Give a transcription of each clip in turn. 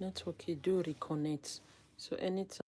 network do reconnect. So anytime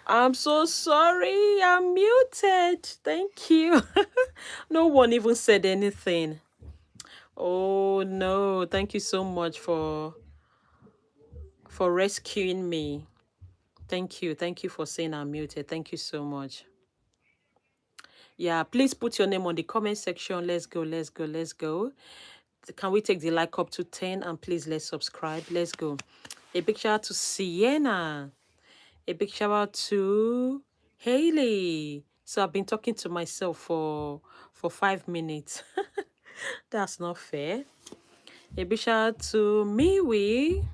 I'm so sorry. I'm muted. Thank you. No one even said anything. Oh no. Thank you so much for rescuing me. Thank you. Thank you for saying I'm muted. Thank you so much. Yeah, please put your name on the comment section. Let's go. Let's go. Let's go. Can we take the like up to 10? And please let's subscribe. Let's go. A big shout out to Sienna. A big shout out to Haley. So I've been talking to myself for 5 minutes. That's not fair. A big shout out to Miwi.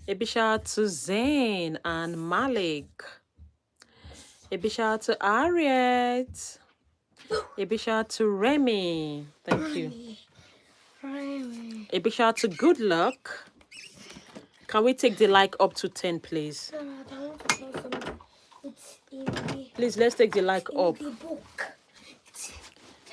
A big shout out to Zain and Malik. A big shout out to Ariet. A big shout out to Remy. Thank you. A big shout out to Good Luck. Can we take the like up to 10, please? Please, let's take the like up.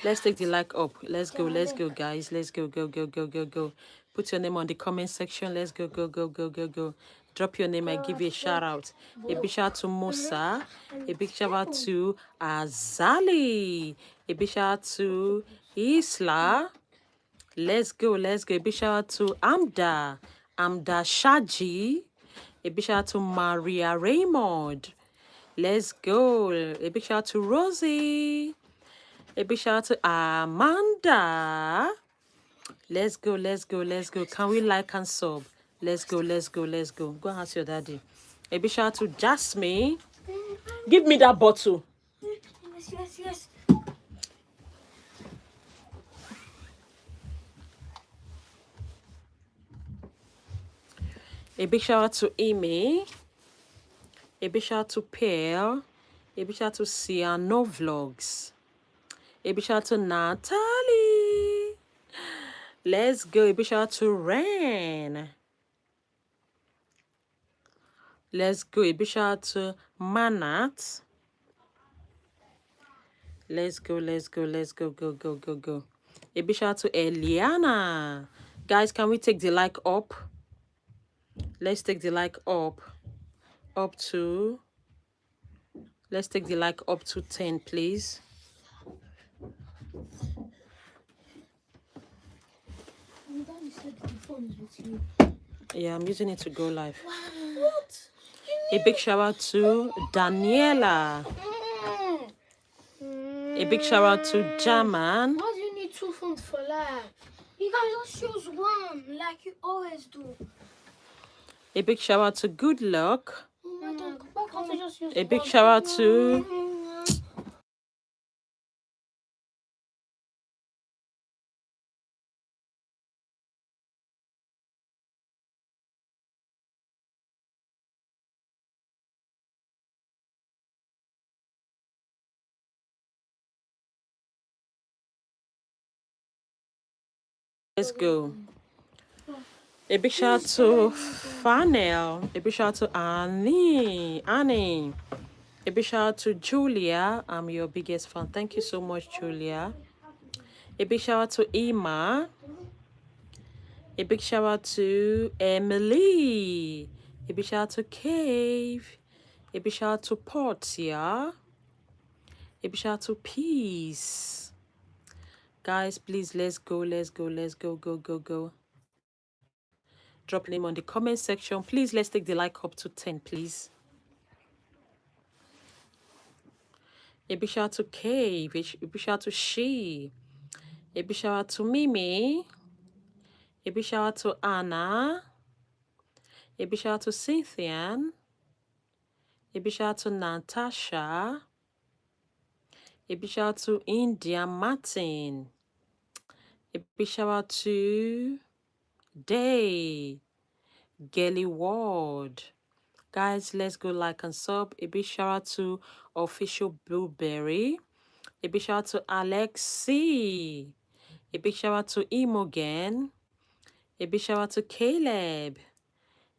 Let's take the like up. Let's go, guys. Let's go, go, go, go, go, go. Put your name on the comment section. Let's go, go, go, go, go, go. Drop your name. I give you a shout out. A big shout out to Musa. A big shout out to Azali. A big shout out to Isla. Let's go, let's go. A big shout out to Amda Shaji. A big shout out to Maria Raymond. Let's go. A big shout out to Rosie. A big shout out to Amanda. Let's go, let's go, let's go. Can we like and sub? Let's go, let's go, let's go. Go and ask your daddy. A big shout out to Jasmine. Give me that bottle. Yes. A big shout out to Amy. A big shout out to Pearl. A big shout out to Ciano Vlogs. A big shout out to Natalie. Let's go. A big shout out to Ren. Let's go. A big shout out to Manat. Let's go, let's go, let's go, go, go, go, go. A big shout out to Eliana. Guys, can we take the like up? Let's take the like up. Up to... Let's take the like up to 10, please. Yeah, I'm using it to go live. What? A big shout out to Daniela. A big shout out to Jaman. Why do you need 2 phones for that? You guys just choose one, like you always do. A big shout out to Good Luck. Why can't you just use A big one? shout out to... Let's go. A big shout out to Fanel. A big shout out to Annie. A big shout out to Julia. I'm your biggest fan. Thank you so much, Julia. A big shout out to Emma. A big shout out to Emily. A big shout out to Cave. A big shout out to Portia. A big shout out to Peace. Guys, please, let's go, let's go, let's go, go, go, go. Drop name on the comment section. Please, let's take the like up to 10, please. A big shout out to Cave. A big shout out to She. A big shout out to Mimi. A big shout out to Anna. A big shout out to Cynthia. A big shout out to Natasha. A big shout out to India Martin. A big shout out to Day. Gelly Ward. Guys, let's go like and sub. A big shout out to Official Blueberry. A big shout out to Alexi. A big shout out to Imogen. A big shout out to Caleb.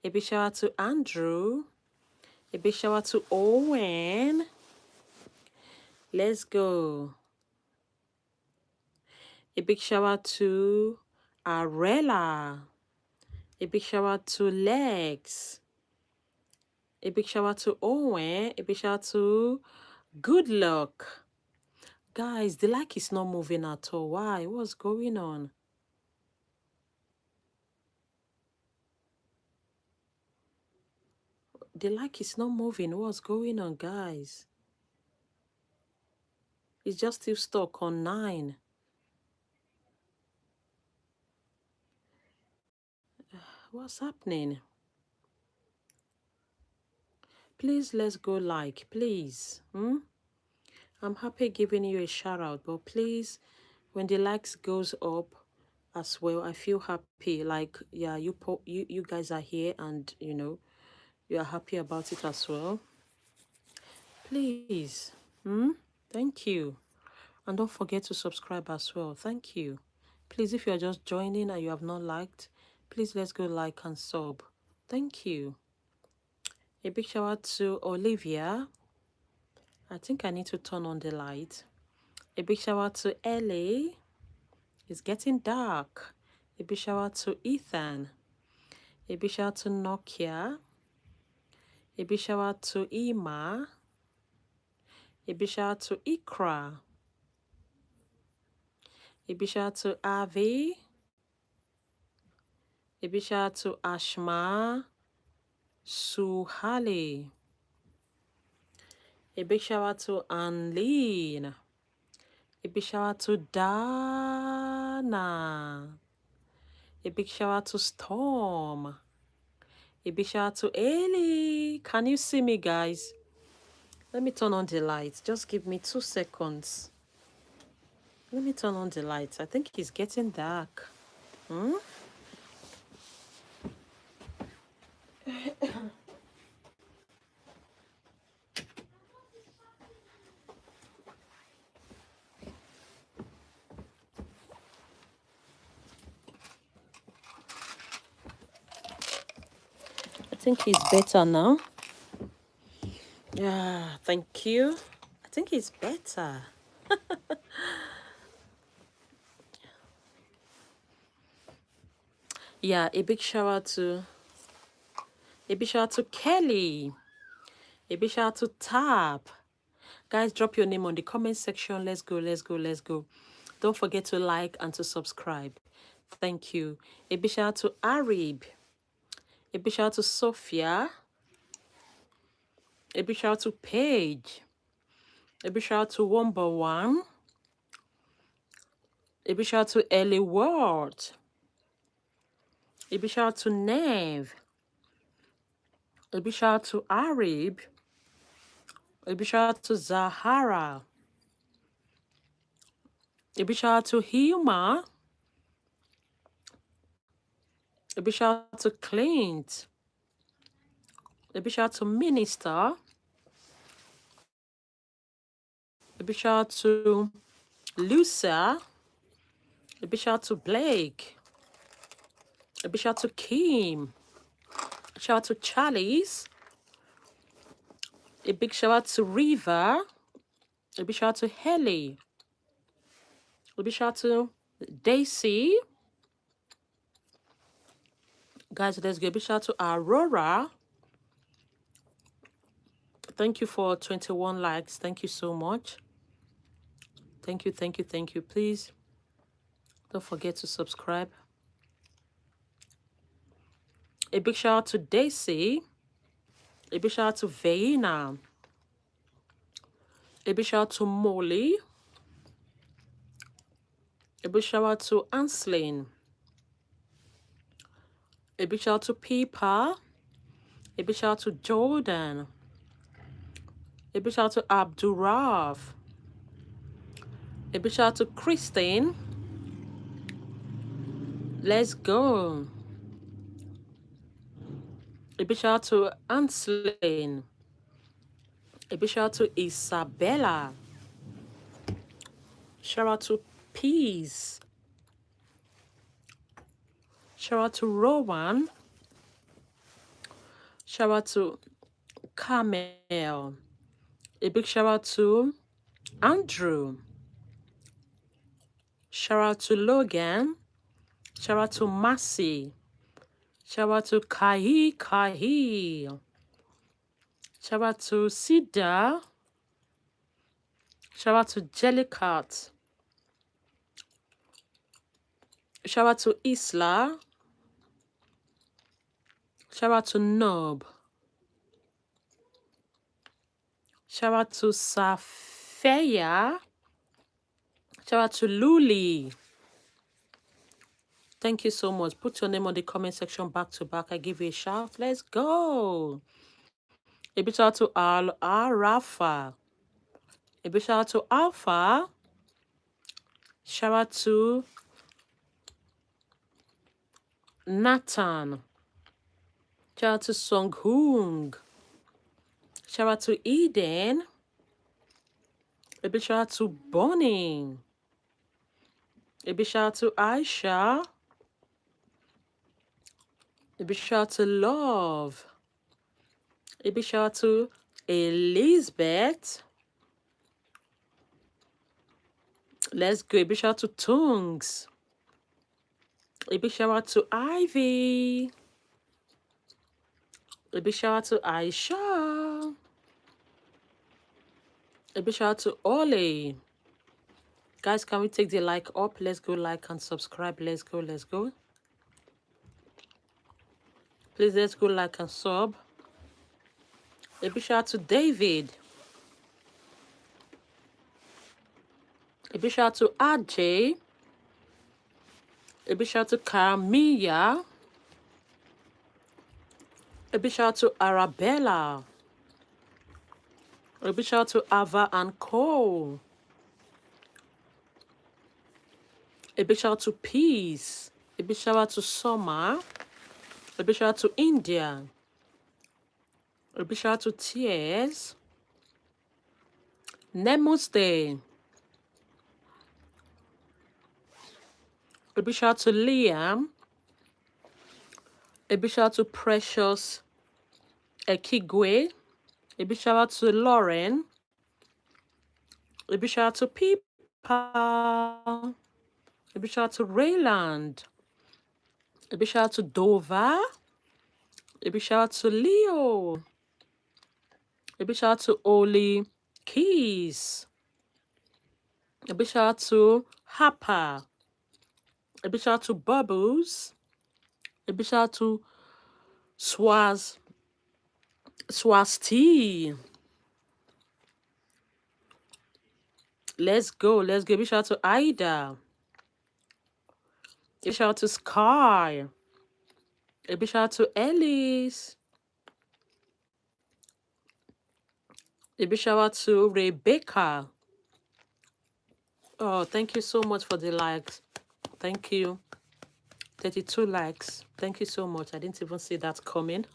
A big shout out to Andrew. A big shout out to Owen. Let's go. A big shout out to Arella. A big shout out to Lex. A big shout out to Owen. A big shout out to Good Luck. Guys, the like is not moving at all. Why? What's going on? The like is not moving. What's going on, guys? It's just still stuck on 9. What's happening? Please, let's go like, please. I'm happy giving you a shout out, but please, when the likes goes up as well, I feel happy. Like, yeah, you guys are here, and you are happy about it as well. Please, thank you, and don't forget to subscribe as well. Thank you. Please, if you are just joining and you have not liked, please let's go like and sub. Thank you. A big shout out to Olivia. I think I need to turn on the light. A big shout out to Ellie. It's getting dark. A big shout out to Ethan. A big shout out to Nokia. A big shout out to Ima. A big shout out to Ikra. A big shout out to Avi. A big shout out to Ashma Suhali. A big shout out to Anleen. A big shout out to Dana. A big shout out to Storm. A big shout out to Ellie. Can you see me, guys? Let me turn on the lights. Just give me 2 seconds. Let me turn on the lights. I think it's getting dark. I think it's better now. Yeah, thank you. I think it's better. Yeah, a big shout out to Kelly. A big shout out to Tab. Guys, drop your name on the comment section. Let's go, let's go, let's go. Don't forget to like and to subscribe. Thank you. A big shout out to Arib. A big shout out to Sophia. A big shout out to Paige. A big shout out to Womber One. A big shout out to Ellie Ward. A big shout out to Nev. A big shout out to Arib. A big shout out to Zahara. A big shout out to Huma. A big shout out to Clint. A big shout out to Minister. A big shout out to Lucia. A big shout out to Blake. A big shout out to Kim. A shout out to Charlie's. A big shout out to Riva. A big shout out to Helly. A big shout out to Daisy. Guys, let's go. A big shout out to Aurora. Thank you for 21 likes. Thank you so much. Thank you, thank you, thank you. Please don't forget to subscribe. A big shout out to Daisy. A big shout out to Veina. A big shout out to Molly. A big shout out to Anslin. A big shout out to Peepa. A big shout out to Jordan. A big shout out to Abdurraf. A big shout out to Christine. Let's go. A big shout out to Anslin. A big shout out to Isabella. Shout out to Peace. Shout out to Rowan. Shout out to Carmel. A big shout out to Andrew. Shout out to Logan. Shout out to Massey. Shout out to Kai. Shout out to Sida. Shout out to Jellycat. Shout out to Isla. Shout out to Nob. Shout out to Safeya. Shout out to Luli. Thank you so much. Put your name on the comment section back to back. I give you a shout. Let's go. A big shout out to Rafa. A big shout out to Alpha. Shout out to Nathan. Shout out to Song Hung. Shout out to Eden. A big shout out to Bonnie. A big shout out to Aisha. A big shout out to Love. A big shout out to Elizabeth. Let's go. A big shout out to Tungs. A big shout out to Ivy. A big shout out to Aisha. A big shout out to Ollie. Guys, can we take the like up? Let's go like and subscribe. Let's go, let's go. Please, let's go like and sub. A big shout out to David. A big shout out to Ajay. A big shout out to Carmilla. A big shout out to Arabella. A big shout out to Ava and Co. A big shout out to Peace. A big shout out to Summer. A big shout out to India. A big shout out to Tears. Namaste. A big shout out to Liam. A big shout out to Precious Ekigwe. A big shout out to Lauren. A big shout out to Peepa. A big shout out to Rayland. A big shout out to Dova. A big shout out to Leo. A big shout out to Oli Keys. A big shout out to Hapa. A big shout out to Bubbles. A big shout out to Swasti. Let's go. Let's go. A big shout out to Ida. A big shout out to Sky. A big shout out to Ellis. A big shout out to Rebecca. Oh, thank you so much for the likes. Thank you. 32 likes. Thank you so much. I didn't even see that coming.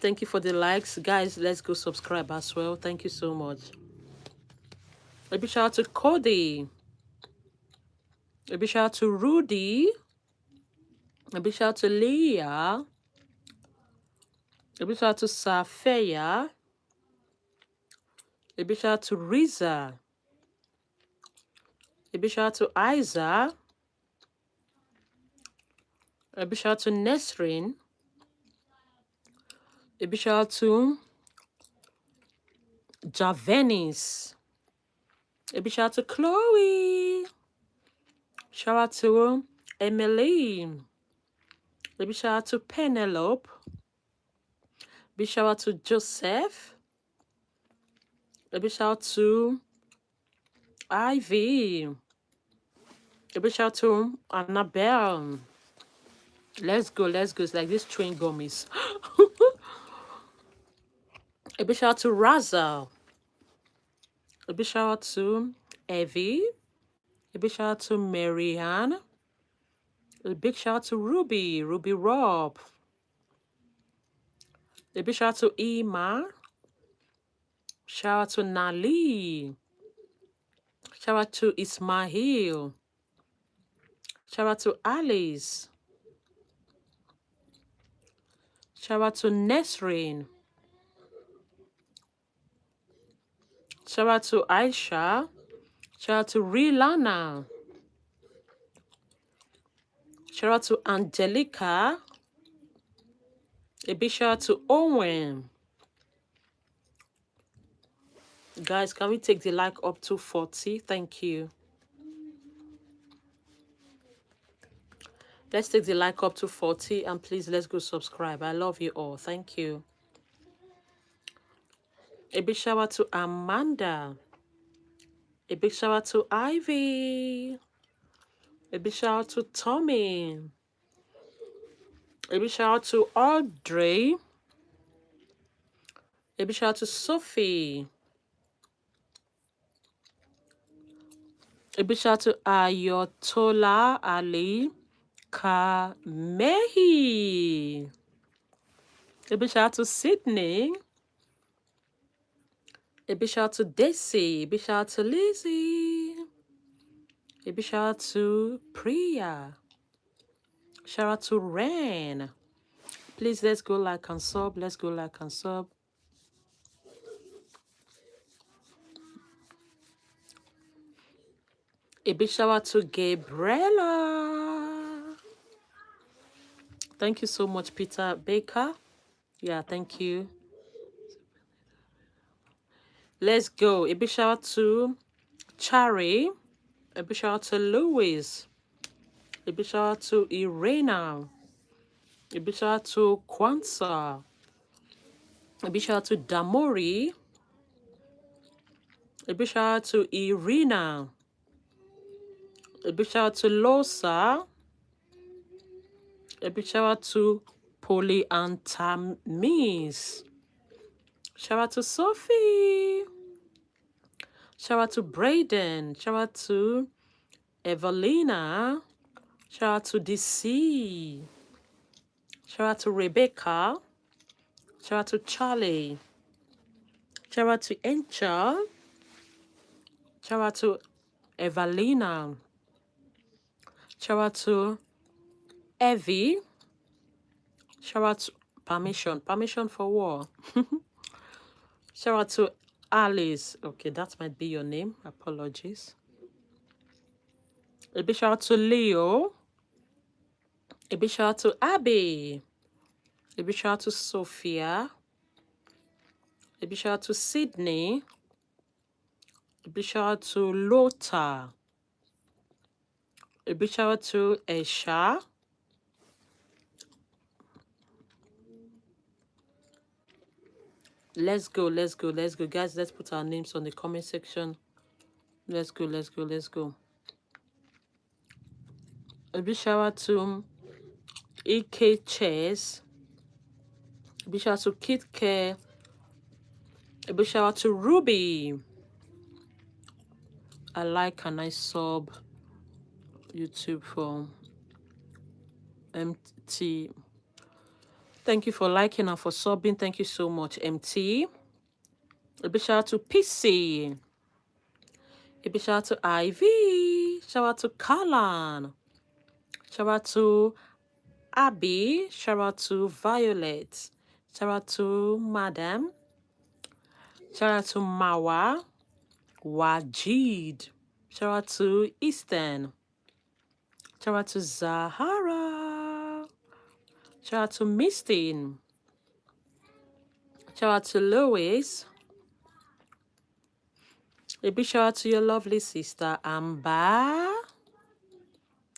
Thank you for the likes. Guys, let's go subscribe as well. Thank you so much. A big shout out to Cody. A big shout out to Rudy. A big shout out to Leah. A big shout out to Safeya. A big shout out to Riza. A big shout out to Isa. A big shout out to Nesrin. A big shout out to Javenis. A big shout out to Chloe. Shout out to Emily. A big shout out to Penelope. Big shout out to Joseph. A big shout out to Ivy. A big shout out to Annabelle. Let's go, let's go. It's like this chewing gummies. A big shout out to Raza. A big shout out to Evie. A big shout out to Marianne. A big shout out to Ruby Rob. A big shout out to Ima. Shout out to Nali. Shout out to Ismail. Shout out to Alice. Shout out to Nesrin. Shout out to Aisha. Shout out to Rilana. Shout out to Angelica. A big shout out to Owen. Guys, can we take the like up to 40? Thank you. Let's take the like up to 40 and please let's go subscribe. I love you all. Thank you. A big shout out to Amanda. A big shout out to Ivy. A big shout out to Tommy. A big shout out to Audrey. A big shout out to Sophie. A big shout out to Ayotola Ali Kamehi. A big shout out to Sydney. A big shout out to Desi. A big shout out to Lizzie. A big shout out to Priya. Shout out to Ren. Please let's go like and sub. Let's go like and sub. A big shout out to Gabriella. Thank you so much, Peter Baker. Yeah, thank you. Let's go. A big shout out to Chari. A big shout out to Louis. A big shout out to Irena. A big shout out to Kwanzaa. A big shout out to Damori. A big shout out to Irina. A big shout out to Losa. A big shout out to Polyantamis. Shout out to Sophie. Shout out to Braden. Shout out to Evelina. Shout out to DC. Shout out to Rebecca. Shout out to Charlie. Shout out to Encha. Shout out to Evelina. Shout out to Evie. Shout out to Permission. Permission for what? Shout out to Alice. Okay, that might be your name. Apologies. A big shout out to Leo. A big shout out to Abby. A big shout out to Sophia. A big shout out to Sydney. A big shout out to Lothar. A big shout out to Esha. Let's go, let's go, let's go. Guys, let's put our names on the comment section. Let's go, let's go, let's go. A big shout out to EK Chairs. A big shout out to Kit Care. A big shout out to Ruby. I like and I sub YouTube for MT. Thank you for liking and for subbing. Thank you so much, MT. A big shout out to PC. A big shout out to Ivy. Shout out to Kalan. Shout out to Abby. Shout out to Violet. Shout out to Madam. Shout out to Mawa. Wajid. Shout out to Eastern. Shout out to Zahara. Shout out to Misty. Shout out to Lois. A big shout out to your lovely sister Amber.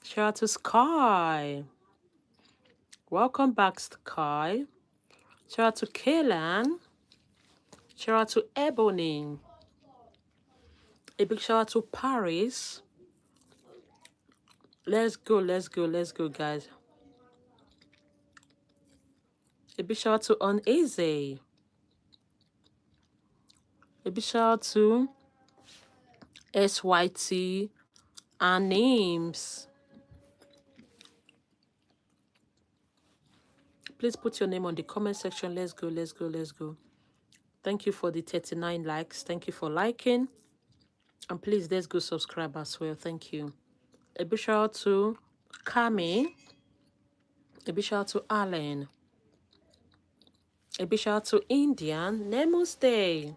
Shout out to Sky. Welcome back, Sky. Shout out to Kaylan. Shout out to Ebony. A big shout out to Paris. Let's go, let's go, let's go, guys. A big shout out to Uneasy. A big shout out to SYT and names. Please put your name on the comment section. Let's go, let's go, let's go. Thank you for the 39 likes. Thank you for liking. And please, let's go subscribe as well. Thank you. A big shout out to Kami. A big shout out to Alan. A big shout out to Indian. Namaste.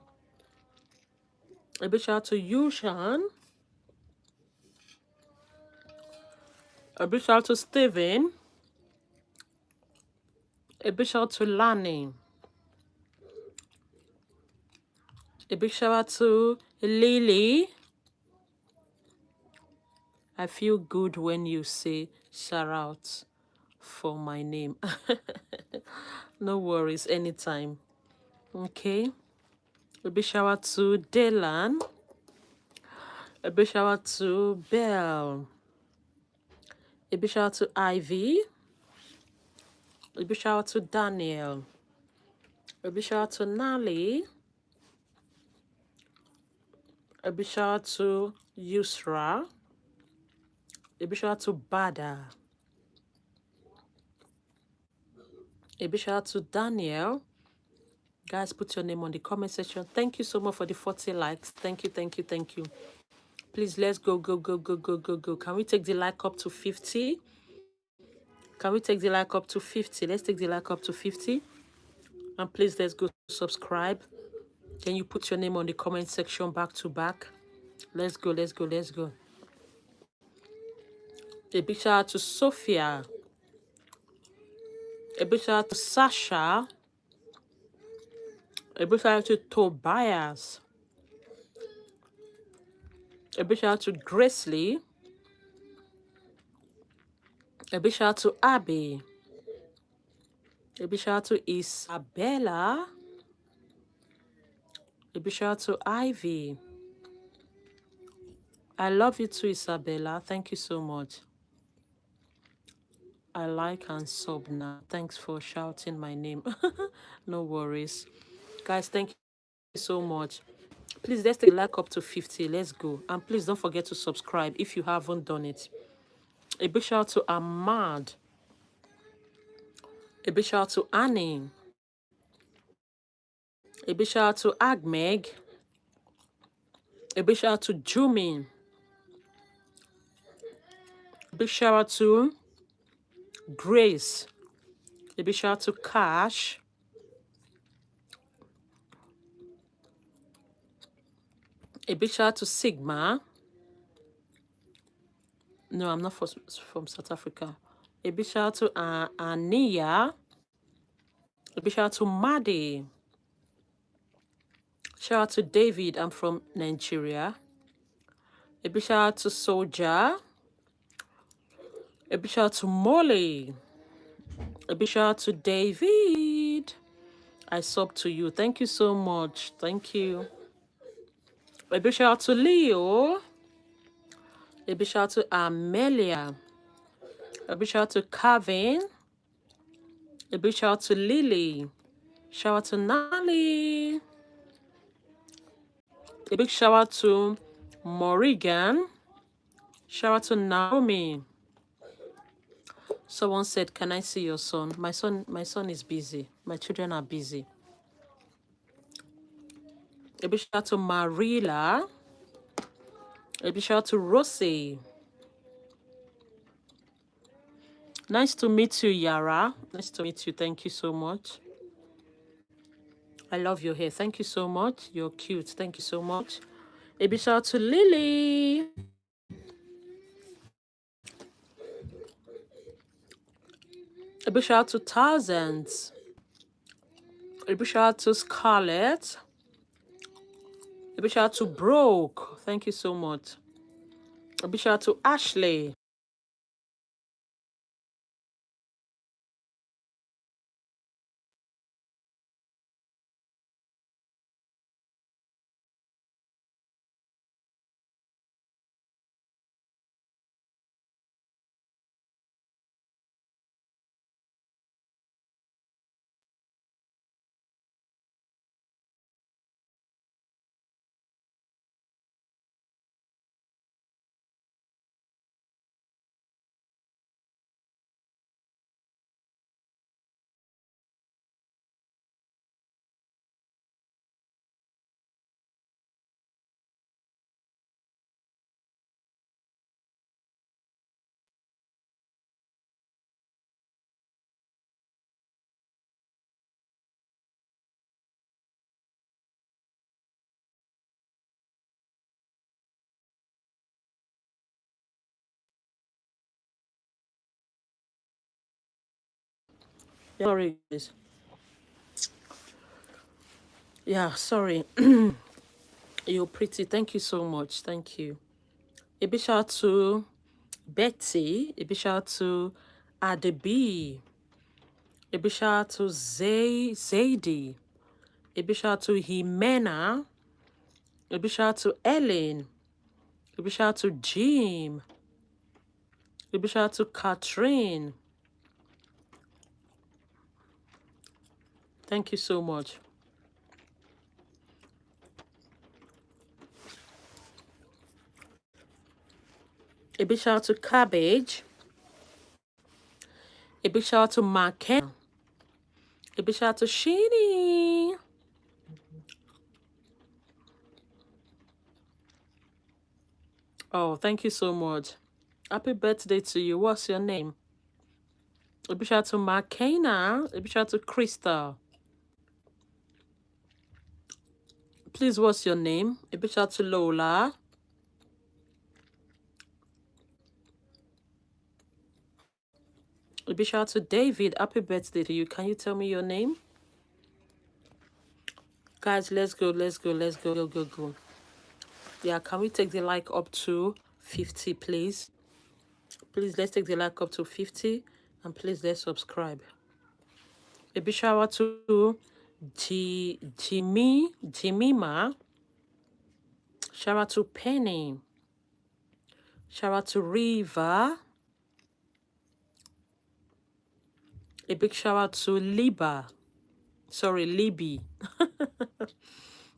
A big shout out to Yushan. A big shout out to Steven. A big shout out to Lani. A big shout out to Lily. I feel good when you say shout out for my name. No worries, anytime. Okay. A big shout out to Dylan. A big shout out to Belle. A big shout out to Ivy. A big shout out to Daniel. A big shout out to Nali. A big shout out to Yusra. A big shout out to Bada. A big shout out to Daniel. Guys, put your name on the comment section. Thank you so much for the 40 likes. Thank you, thank you, thank you. Please, let's go, go, go, go, go, go, go. Can we take the like up to 50? Can we take the like up to 50? Let's take the like up to 50. And please, let's go subscribe. Then you put your name on the comment section back to back. Let's go, let's go, let's go. A big shout out to Sophia. A big shout out to Sasha. A big shout out to Tobias. A big shout out to Graceley. A big shout out to Abby. A big shout out to Isabella. A big shout out to Ivy. I love you too, Isabella. Thank you so much. I like and sub now. Thanks for shouting my name. No worries. Guys, thank you so much. Please, let's take a like up to 50. Let's go. And please don't forget to subscribe if you haven't done it. A big shout out to Ahmad. A big shout out to Annie. A big shout out to Agmeg. A big shout out to Jumin. A big shout out to Grace. A big shout out to Cash. A big shout out to Sigma. No, I'm not from South Africa. A big shout out to Ania. A big shout out to Maddie. Shout out to David. I'm from Nigeria. A big shout out to Soldier. A big shout out to Molly. A big shout out to David. I sub to you. Thank you so much. Thank you. A big shout out to Leo. A big shout out to Amelia. A big shout out to Kevin. A big shout out to Lily. Shout out to Nali. A big shout out to Morrigan. Shout out to Naomi. Someone said, "Can I see your son?" My son is busy. My children are busy. A big shout out to Marila. A big shout out to Rosie. Nice to meet you, Yara. Nice to meet you. Thank you so much. I love your hair. Thank you so much. You're cute. Thank you so much. A big shout out to Lily. A big shout out to Thousands. A big shout out to Scarlett. A big shout out to Broke. Thank you so much. A big shout out to Ashley. Sorry, guys. Yeah, sorry. You're pretty. Thank you so much. Thank you. A big shout out to Betty. A big shout out to Adebi. A big shout out to Zadie. A big shout out to Jimena. A big shout out to Ellen. A big shout out to Jim. A big shout out to Catherine. Thank you so much. A big shout out to Cabbage. A big shout out to Marken. A big shout out to Sheeny. Oh, thank you so much. Happy birthday to you. What's your name? A big shout out to Markena. A big shout out to Krista. Please, what's your name? A big shout out to Lola. A big shout out to David. Happy birthday to you. Can you tell me your name? Guys, let's go, let's go, let's go, go, go, go. Yeah, can we take the like up to 50, please? Please, let's take the like up to 50. And please, let's subscribe. A big shout out to Jimima. Shout out to Penny. Shout out to Riva. A big shout out to Liba. Sorry, Libby.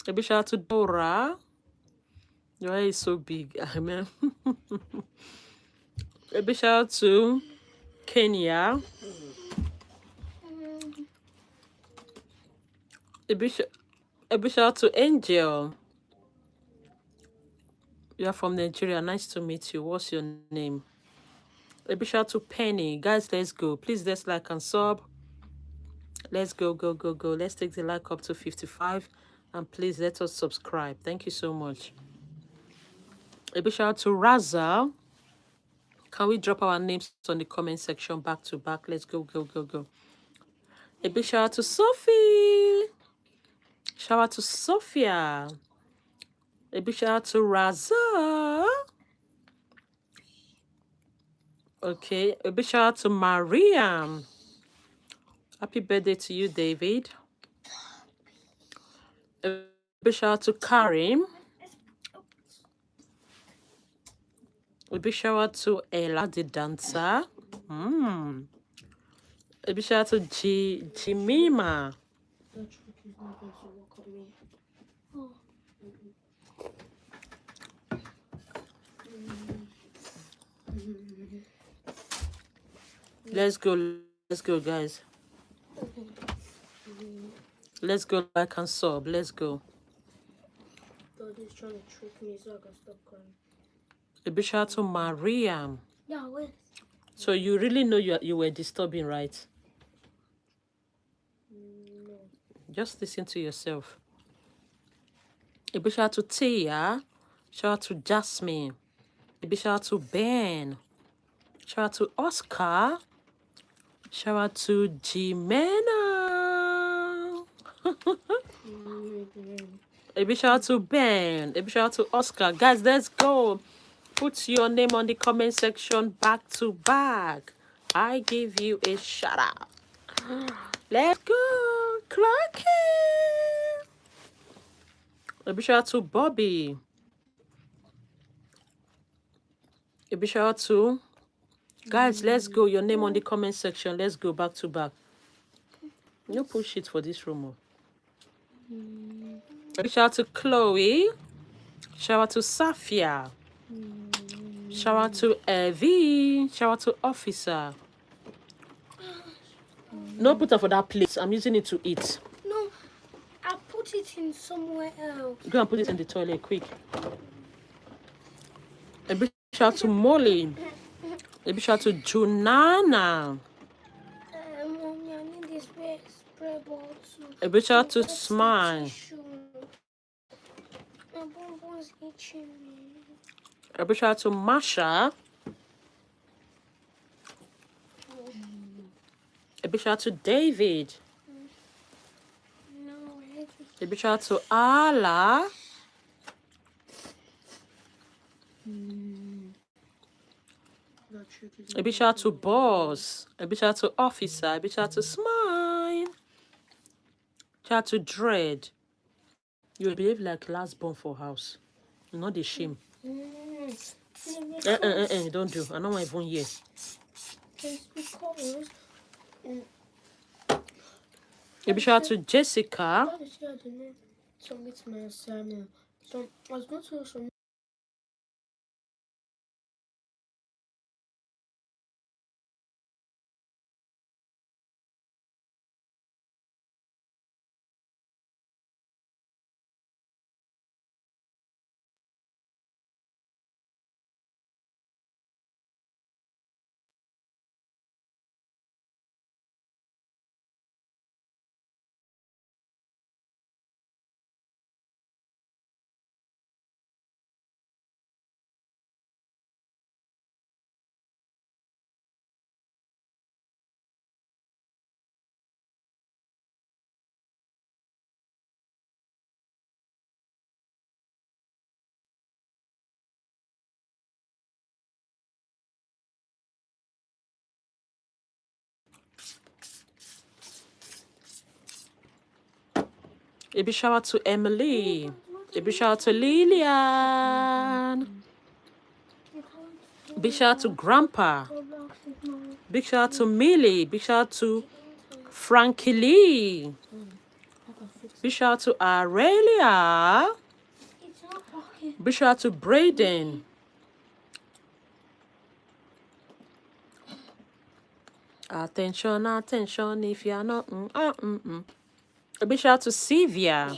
A big shout out to Dora. Your hair is so big. I mean, a big shout out to Kenya. A big shout out to Angel. You are from Nigeria. Nice to meet you. What's your name? A big shout out to Penny. Guys, let's go. Please, let's like and sub. Let's go, go, go, go. Let's take the like up to 55. And please let us subscribe. Thank you so much. A big shout out to Raza. Can we drop our names on the comment section back to back? Let's go, go, go, go. A big shout out to Sophie. Shout out to Sophia. A big shout out to Raza. Okay. A big shout out to Mariam. Happy birthday to you, David. A big shout out to Karim. A big shout out to Ella, the dancer. A big shout out to Jimima. Let's go, guys. Let's go, like and sub. Let's go. God is trying to trick me so I can stop crying. A big shout out to Mariam. Yeah, wait. So you really know you were disturbing, right? No. Just listen to yourself. A big shout out to Tia. Shout out to Jasmine. A big shout out to Ben. Shout out to Oscar. Shout out to Jimena. A big shout out to Ben. A big shout out to Oscar. Guys, let's go. Put your name on the comment section back to back. I give you a shout out. Let's go. Clarky. A big shout out to Bobby. A big shout out to... Guys, let's go. Your name on the comment section. Let's go back to back. No push it for this room. A big shout out to Chloe. Shout out to Safia. Shout out to Evie. Shout out to Officer. No put her for that place. I'm using it to eat. No, I put it in somewhere else. Go and put it in the toilet quick. A big shout out to Molly. A big shout out to Junana. Mommy, I need this spray bottle. A big shout out to Smile. My bonbon's itching me. A big shout out to Masha. A big shout out to David. No, A big shout out to Allah. A big shout out to Boss. A big shout out to Officer. A big shout out to Smile. Shout out to Dread. You behave like last born for house. You're not the shame. Don't do. I don't want even hear. It's because A big shout out to Jessica. I didn't submit my assignment. So I was going to submit. A big shout out to Emily. A big shout out to Lillian. Big shout out to Grandpa. Big shout out to Millie. Big shout out to Frankie Lee. Big shout out to Aurelia. Big shout out to Braden. Attention, attention, if you're not. A big shout out to Sylvia.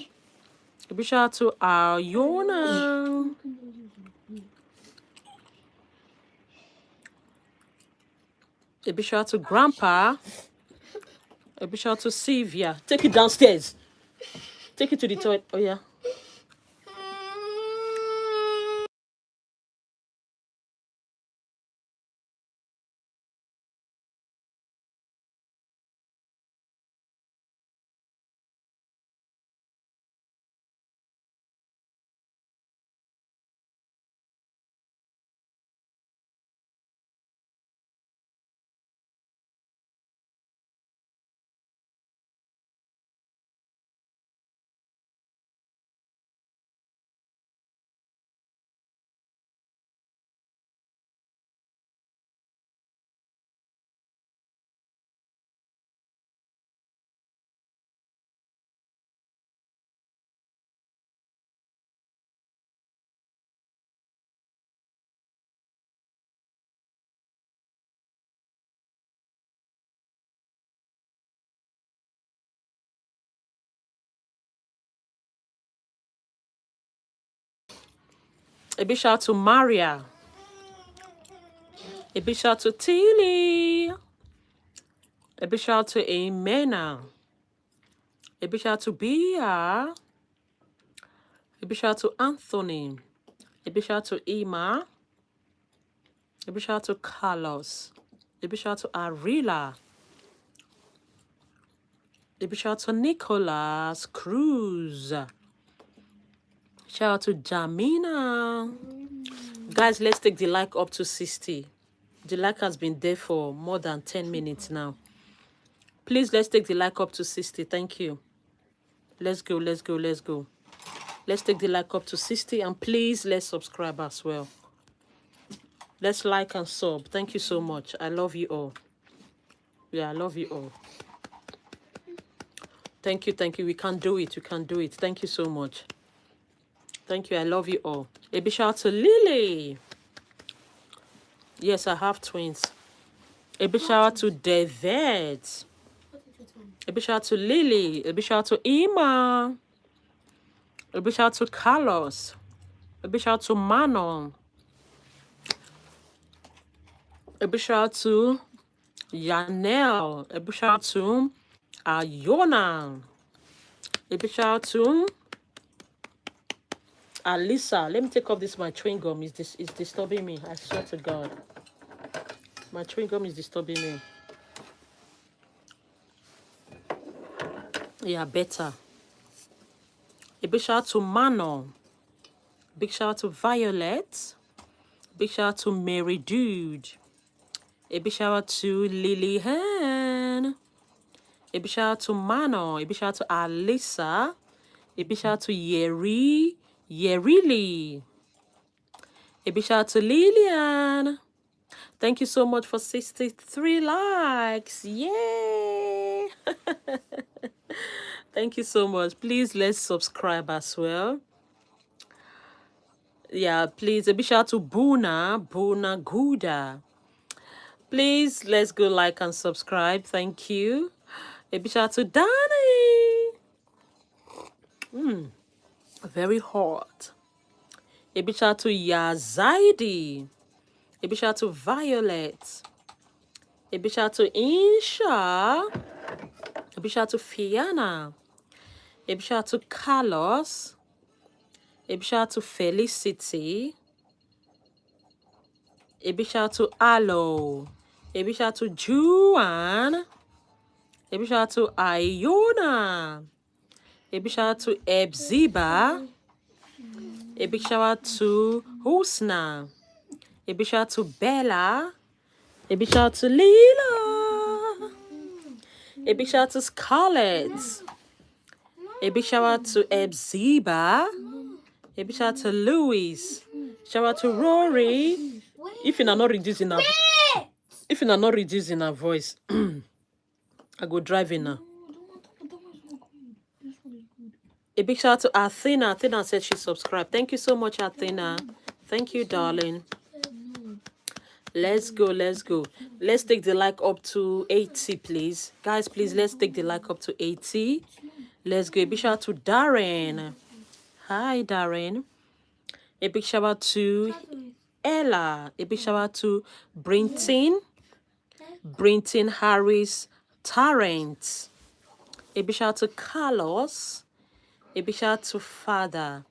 A big shout out to Ayona. A big shout out to Grandpa. A big shout out to Sylvia. Take it downstairs. Take it to the toilet. Oh, yeah. A big shout out to Maria. A big shout out to Tilly. A big shout out to Amena. A big shout out to Bia. A big shout out to Anthony. A big shout out to Ima. A big shout out to Carlos. A big shout out to Arila. A big shout out to Nicholas Cruz. Shout out to Jamina. Guys, let's take the like up to 60. The like has been there for more than 10 minutes now. Please, let's take the like up to 60. Thank you. Let's go, let's go, let's go. Let's take the like up to 60. And please, let's subscribe as well. Let's like and sub. Thank you so much. I love you all. Yeah, I love you all. Thank you, thank you. We can do it. We can do it. Thank you so much. Thank you. I love you all. A big shout out to Lily. Yes, I have twins. A big shout out to David. A big shout out to Lily. A big shout out to Ima. A big shout out to Carlos. A big shout out to Manon. A big shout out to Yanel. A big shout out to Ayona. A big shout out to Alisa. Let me take off this. My chewing gum is disturbing me. I swear to God. My chewing gum is disturbing me. Yeah, better. A big shout out to Mano. Big shout out to Violet. Big shout out to Mary Dude. A big shout out to Lily Han. A big shout out to Mano. A big shout out to Alisa. A big shout out to Yerili. A big shout out to Lillian. Thank you so much for 63 likes. Yay! Thank you so much. Please let's subscribe as well. Yeah, please. A big shout out to Buna Guda. Please let's go like and subscribe. Thank you. A big shout out to Danny. Very hot. A big shout out to Yazaidi. A big shout out to Violet. A big shout out to Insha. A big shout out to Fiona. A big shout out to Carlos. A big shout out to Felicity. A big shout out to Alo. A big shout out to Juan. A big shout out to Iona. A big shout out to Ebziba. A big shout out to Husna. A big shout out to Bella. A big shout out to Lila. A big shout out to Scarlett. A big shout out to Ebziba. A big shout out to Louis. Shout out to Rory. If you're not reducing her voice, I go driving now. A big shout out to Athena. Athena said she subscribed. Thank you so much, Athena. Thank you, darling. Let's go. Let's take the like up to 80, please. Guys, please, let's take the like up to 80. Let's go. A big shout out to Darren. Hi, Darren. A big shout out to Ella. A big shout out to Brinton Harris Tarrant. A big shout out to Carlos. A big shout out to Father.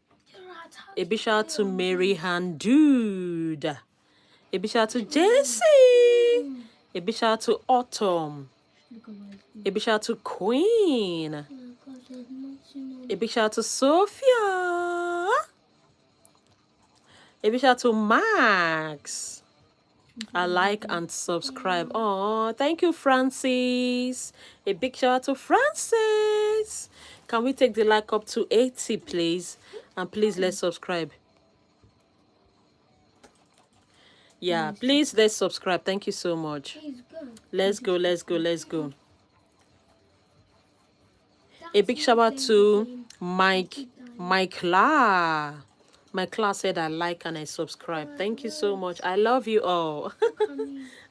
A big shout out to Mary Handude. A big shout out to Jessie. A big shout out to Autumn. A big shout out to Queen. A big shout out to Sophia. A big shout out to Max. I like and subscribe. Oh, thank you, Francis. A big shout out to Francis. Can we take the like up to 80, please? And please, let's subscribe. Yeah, please, let's subscribe. Thank you so much. Let's go. A big shout out to Mike La. My class said I like and I subscribe. Thank you so much. I love you all.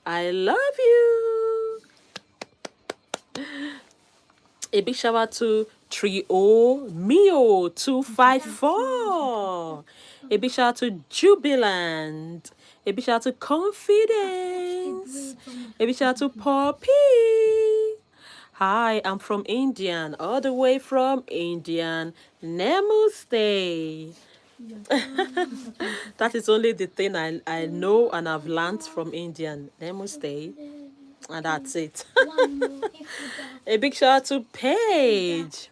I love you. A big shout out to Trio Mio 254. A big shout out to Jubilant. A big shout out to Confidence. A big shout out to Poppy. Hi, I'm from Indian, all the way from Indian. Namaste. That is only the thing I know and I've learned from Indian. Namaste. And that's it. A big shout out to Paige.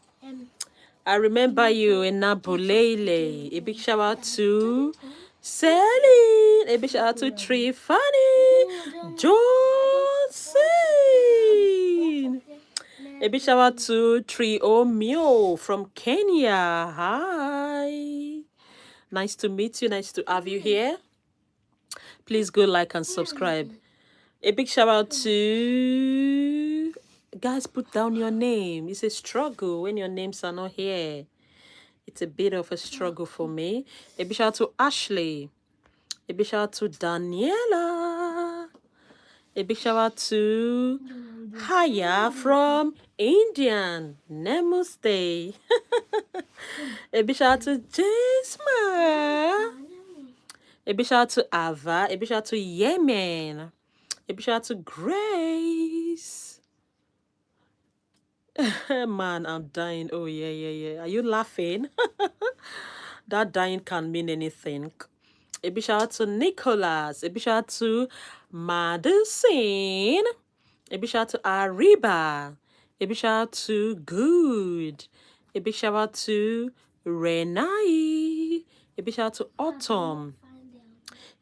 I remember you in Nabulele. A big shout out to Celine. A big shout out to Trifani Johnson. A big shout out to Trio Mio from Kenya. Hi. Nice to meet you. Nice to have you here. Please go like and subscribe. A big shout out to... Guys, put down your name. It's a struggle when your names are not here. It's a bit of a struggle for me. A big shout out to Ashley. A big shout out to Daniela. A big shout out to Haya from Indian. Namaste. A big shout out to Jesma. A big shout out to Ava. A big shout out to Yemen. A big shout out to Grace. Man, I'm dying. Oh, yeah. Are you laughing? That dying can mean anything. A big shout out to Nicholas. A big shout out to Madison. A big shout out to Ariba. A big shout out to Good. A big shout out to Renai. A big shout out to Autumn.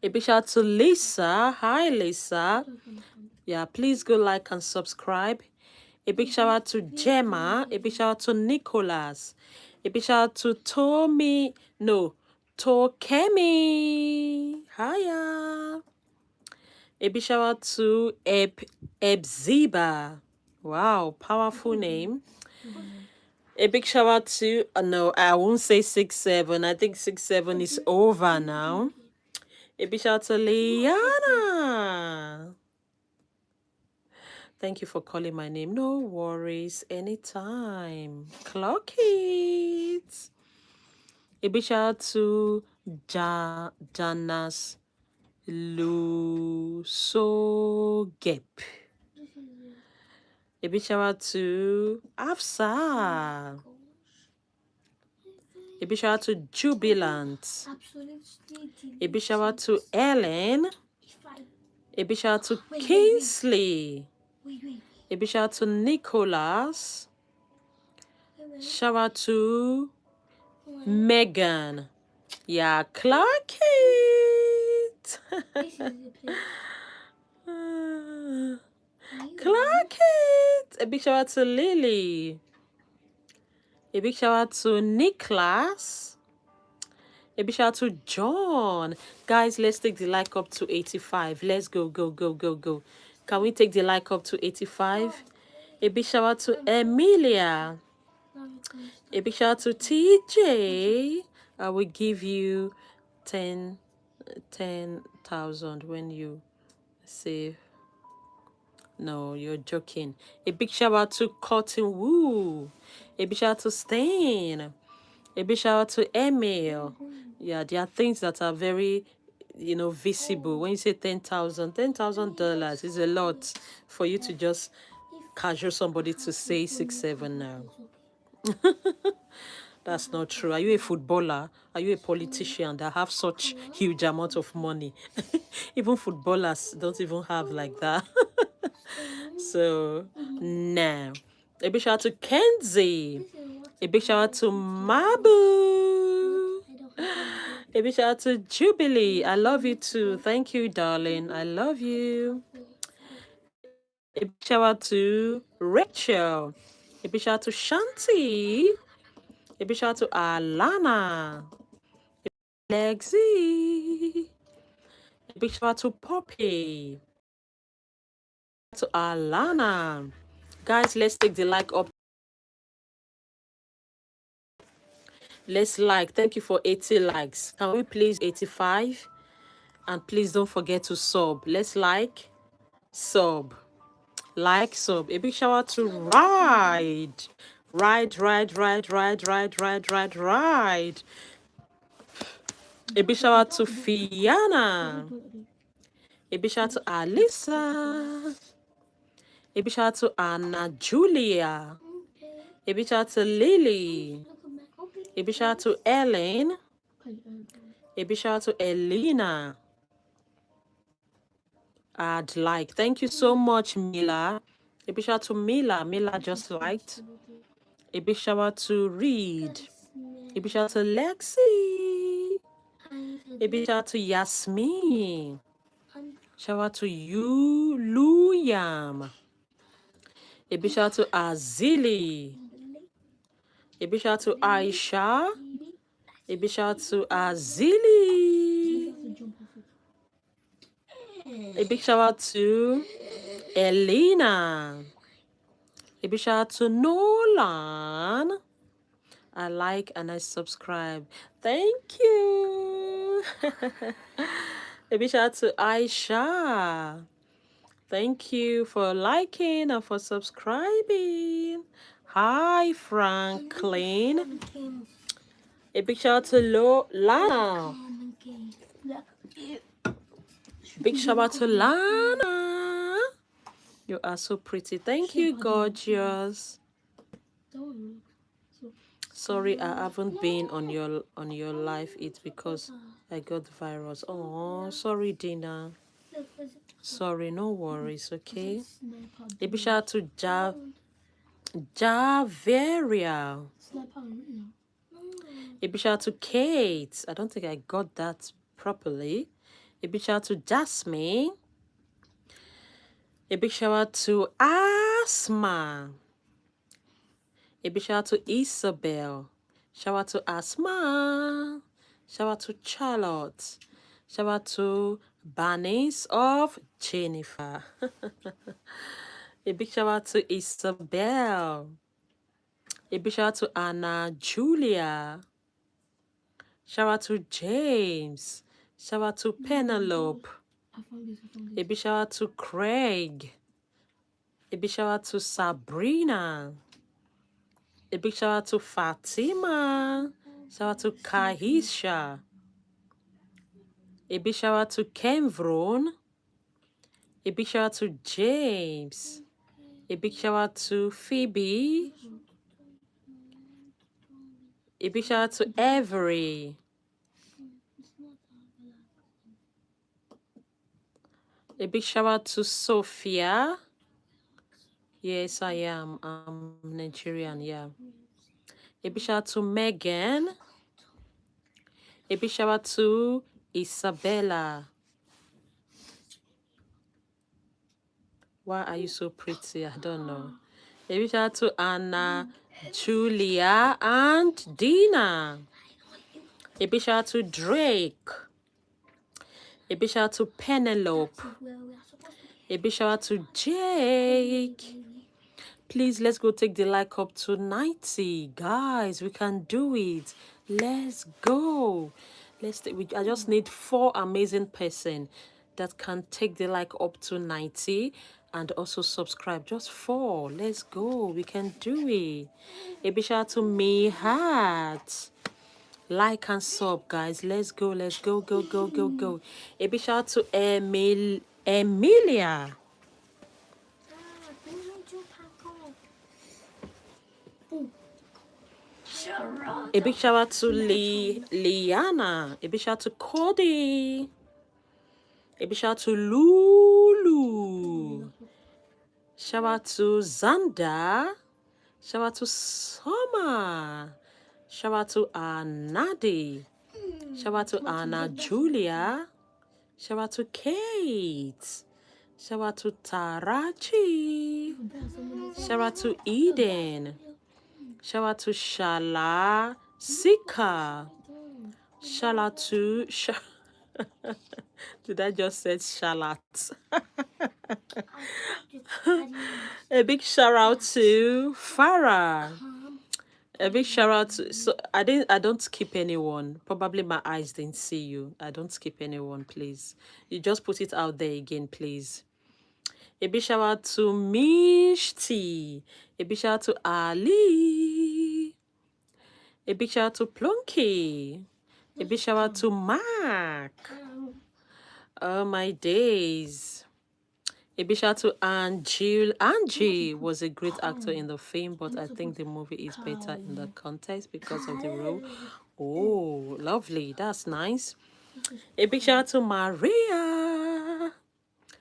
A big shout out to Lisa. Hi, Lisa. Yeah, please go like and subscribe. A big shout out to Gemma. A big shout out to Nicholas. A big shout out to Tokemi. Hiya. A big shout out to Ebziba. Wow, powerful name. A big shout out to, no, I won't say 6-7. I think 6-7 is over now. A big shout out to Liana. Thank you for calling my name. No worries, anytime. Clock it. A big shout out to Janas Lusogep. A big shout out to Afsa. A big shout out to Jubilant. A big shout out to Ellen. A big shout out to Kingsley. A big shout out to Nicholas. Shout out to Megan. Yeah, clock it. Clock it. A big shout out to Lily. A big shout out to Nicholas. A big shout out to John. Guys, let's take the like up to 85. Let's go, go, go, go, go. Can we take the like up to 85? A big shout out to Emilia. A big shout out to TJ. I will give you 10,000 when you save. No, you're joking. A big shout out to Cotton Woo. A big shout out to Stain. A big shout out to Emil. Yeah, there are things that are very, visible. When you say $10,000 is a lot for you to just casual somebody to say 6-7 now. That's not true. Are you a footballer? Are you a politician that have such huge amount of money? Even footballers don't even have like that. So, now. A big shout out to Kenzie. A big shout out to Mabu. A big shout out to Jubilee. I love you too. Thank you, darling. I love you. A big shout out to Rachel. A big shout out to Shanti. A big shout out to Alana. Lexi. A big shout out to Poppy. To Alana. Guys, let's take the like up. Let's like. Thank you for 80 likes. Can we please 85? And please don't forget to sub. Let's like, sub. Like, sub. A big shout out to Ride. Ride. A big shout out to Fiona. A big shout out to Alisa. A big shout out to Anna Julia. A big shout out to Lily. A big shout out to Ellen. A big shout out to Elena. I'd like. Thank you so much, Mila. A big shout out to Mila. Mila just liked. A big shout out to Reed. A big shout out to Lexi. A big shout out to Yasmin. Shout out to you, Luyam. A big shout out to Azili. A big shout out to Aisha. A big shout out to Azili. A big shout out to Elena. A big shout out to Nolan. I like and I subscribe. Thank you. A big shout out to Aisha. Thank you for liking and for subscribing. Hi, Franklin. A big shout out to Lana. Big shout out to Lana. You are so pretty. Thank you, gorgeous. Sorry, I haven't been on your live. It's because I got the virus. Oh, sorry, Dina. Sorry, no worries, okay? A big shout out to Javeria. Snap on written now. A big shout out to Kate. I don't think I got that properly. A big shout out to Jasmine. A big shout out to Asma. A big shout out to Isabel. Shout out to Asma. Shout out to Charlotte. Shout out to Bernice of Jennifer. A big shout out to Isabel. A big shout out to Anna Julia. Shout out to James. Shout out to Penelope. I found this. A big shout out to Craig. A big shout out to Sabrina. A big shout out to Fatima. Shout out to Kahisha. A big shout out to Kemvron. A big shout out to James. A big shout out to Phoebe. A big shout out to Avery. A big shout out to Sophia. Yes, I am. I'm Nigerian, yeah. A big shout out to Megan. A big shout out to Isabella. Why are you so pretty? I don't know. A big shout out to Anna, Julia, and Dina. A big shout out to Drake. A big shout out to Penelope. A big shout out to Jake. Please, let's go take the like up to 90. Guys, we can do it. Let's go. I just need 4 amazing person that can take the like up to 90 and also subscribe. Just 4. Let's go. We can do it. A big shout out to me heart. Like and sub, guys. Let's go. Let's go, go, go, go, go. A big shout out to Emilia. A big shout out to Liana. A big shout out to Cody. A big shout out to Lulu. Shout out to Zanda. Shout out to Summer. Shout out to Nadi. Shout out to Anna Julia. Shout out to Kate. Shout out to Tarachi. Shout out to Eden. Shout out to Shala Sika. Shout out to did I just say Shalat? A big shout out to Farah. A big shout out to, I don't skip anyone. Probably my eyes didn't see you. I don't skip anyone, please. You just put it out there again, please. A big shout out to Mishti. A big shout out to Ali. A big shout out to Plunky. A big shout out to Mark. Oh my days. A big shout out to Angie. Angie was a great actor in the film, but I think the movie is better in the context because of the role. Oh, lovely. That's nice. A big shout out to Maria.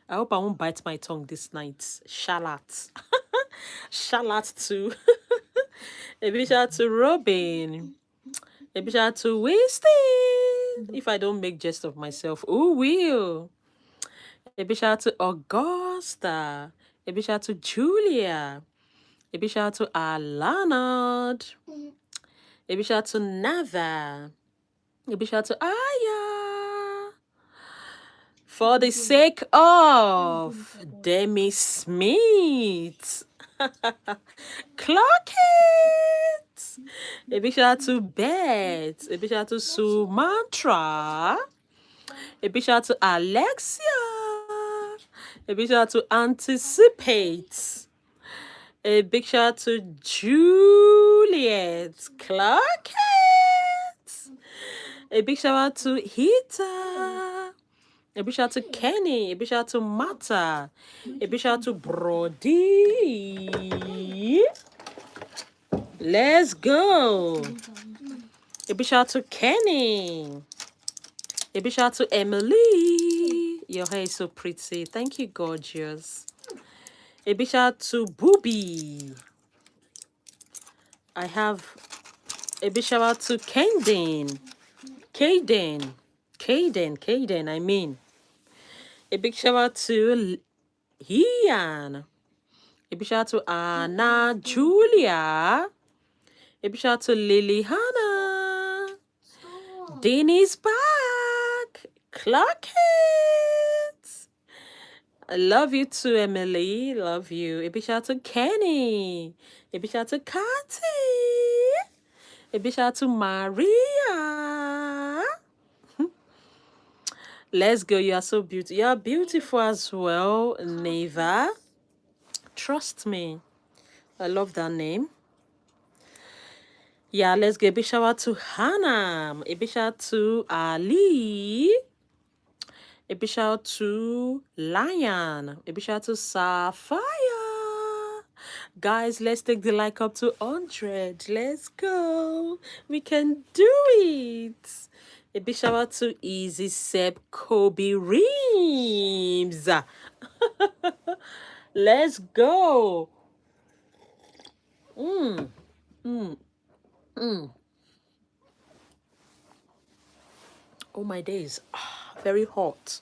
I hope I won't bite my tongue this night. Shalat. Shalat too. A big shout out to Robin. A big shout out to Winston. If I don't make jest of myself, who will? A big shout out to Augusta. A big shout out to Julia. A big shout out to Alanad. A big shout out to Nava. A big shout out to Aya. For the sake of Demi Smith. Clock it. A big shout out to Beth. A big shout out to Sumatra. A big shout out to Alexia. A big shout out to Anticipate. A big shout out to Juliet. Clock it. A big shout out to Hita. A big shout out to Kenny. A big shout out to Mata. A big shout out to Brody. Let's go. A big shout out to Kenny. A big shout out to Emily. Your hair is so pretty. Thank you, gorgeous. A big shout out to Booby. I have a big shout out to Kaden. Kaden, I mean. A big shout out to Ian. A big shout out to Anna Julia. A big shout out to Lily Hannah. Denny's back. Clock it. I love you too, Emily. Love you. A big shout out to Kenny. A big shout out to Kati. A big shout out to Maria. Let's go. You are so beautiful. You are beautiful as well, Neva. Trust me. I love that name. Yeah, let's go. A big shout out to Hannah. A big shout out to Ali. A big shout out to Lion. A big shout out to Sapphire. Guys, let's take the like up to 100. Let's go. We can do it. A big shout out to Easy Seb Kobe Reams. Let's go. Oh my days. Very hot.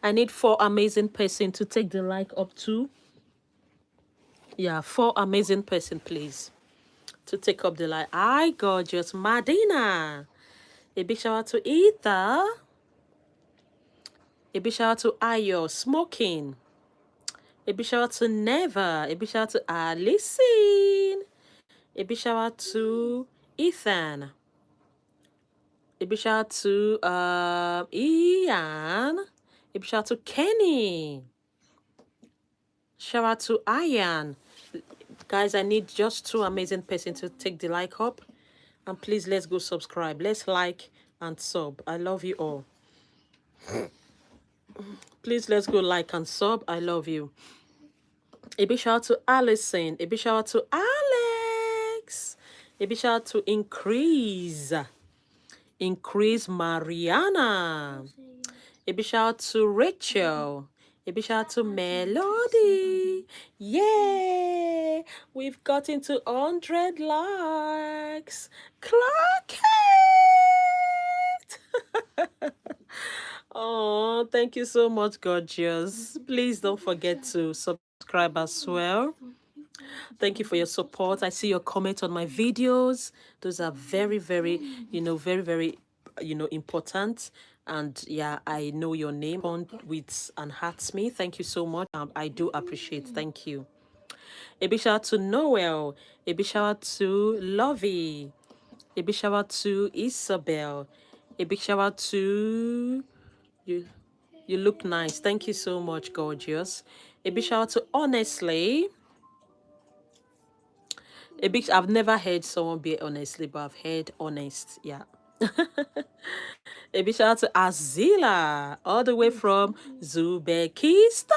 I need 4 amazing person to take the like up to. Yeah, 4 amazing person, please. To take up the like. Hi, gorgeous Madina. A big shout out to Ether. A big shout out to Ayo Smoking. A big shout out to Never. A big shout out to Alicine. A big shout out to Ethan. A big shout out to Ian. A big shout out to Kenny. Shout out to Ian. Guys, I need just 2 amazing person to take the like up. And please, let's go subscribe. Let's like and sub. I love you all. Please, let's go like and sub. I love you. A big shout out to Allison. A big shout out to Alex. A big shout out to Increase Mariana. A big shout out to Rachel. A big shout out to Melody. Yeah, we've gotten to 100 likes. Clock it. Oh, thank you so much, gorgeous. Please don't forget to subscribe as well. Thank you for your support. I see your comments on my videos. Those are very, very, very, important. And yeah, I know your name on with and hearts me. Thank you so much. I do appreciate. Thank you. A big shout out to Noel. A big shout out to Lovey. A big shout out to Isabel. A big shout out to you. You look nice. Thank you so much, gorgeous. A big shout out to Honestly. I've never heard someone be honestly, but I've heard honest. Yeah. A big shout out to Azila, all the way from Uzbekistan.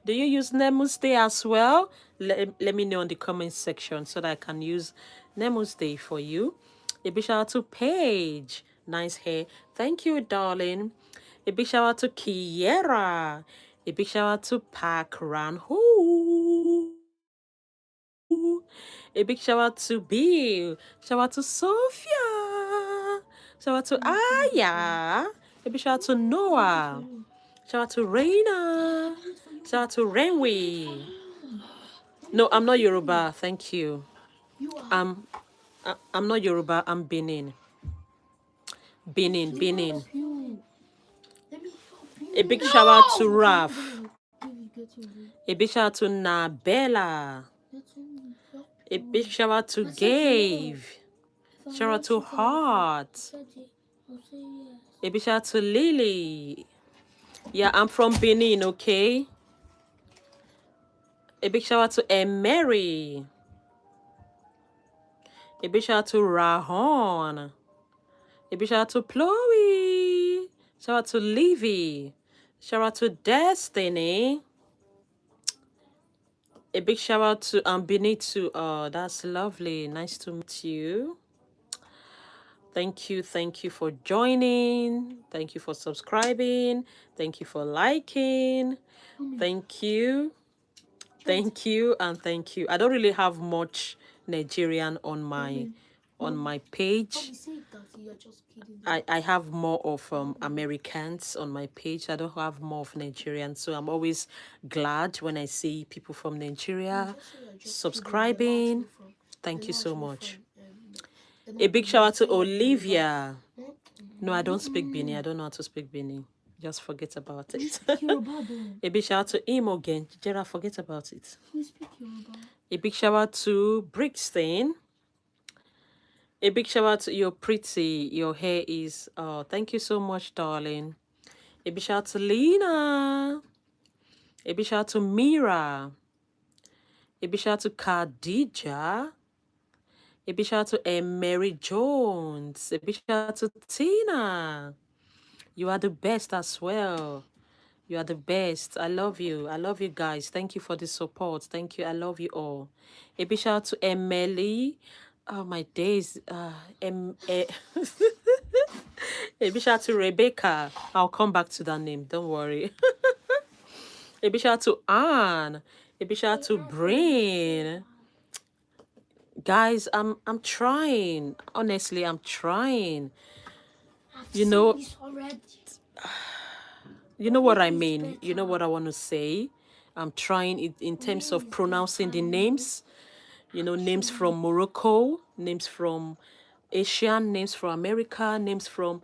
Do you use Namaste as well? Let me know in the comment section so that I can use Namaste for you. A big shout out to Paige. Nice hair. Thank you, darling. A big shout out to Kiera. A big shout out to Park Ranhu. A big shout out to Bill. Shout out to Sophia. Shout out to Aya. A big shout out to Noah. Shout out to Raina. Shout out to Renwi. No, I'm not Yoruba. Thank you. I'm not Yoruba. I'm Benin. Benin. A big shout out to Raf. A big shout out to Nabella. A big shout out to Gabe. Shout out to Heart. A big shout out to Lily. Yeah, I'm from Benin, okay? A big shout out to Emery. A big shout out to Rahon. A big shout out to Chloe. Shout out to Livy. Shout out to Destiny. A big shout out to Benitu. Oh, that's lovely. Nice to meet you. Thank you for joining. Thank you for subscribing. Thank you for liking. Thank you and thank you. I don't really have much Nigerian on my page. You're just kidding. I have more of Americans on my page. I don't have more of Nigerians. So I'm always glad when I see people from Nigeria subscribing. Thank you so much. A big shout out to Olivia. No, I don't speak Bini. I don't know how to speak Bini. Just forget about it. A big shout out to Imogen. Jera, forget about it. A big shout out to Brixton. A big shout out to you're pretty. Your hair is, oh, thank you so much, darling. A big shout out to Lena. A big shout out to Mira. A big shout out to Khadija. A big shout out to Mary Jones. A big shout out to Tina. You are the best as well. You are the best. I love you. I love you guys. Thank you for the support. Thank you. I love you all. A big shout out to Emily. Oh, my days. A big shout out to Rebecca. I'll come back to that name. Don't worry. A big shout out to Anne. A big shout out to Brain. Guys, I'm trying. Honestly, I'm trying. You know, you know what I mean. You know what I want to say. I'm trying it in terms of pronouncing the names. You know, names from Morocco, names from Asian, names from America, names from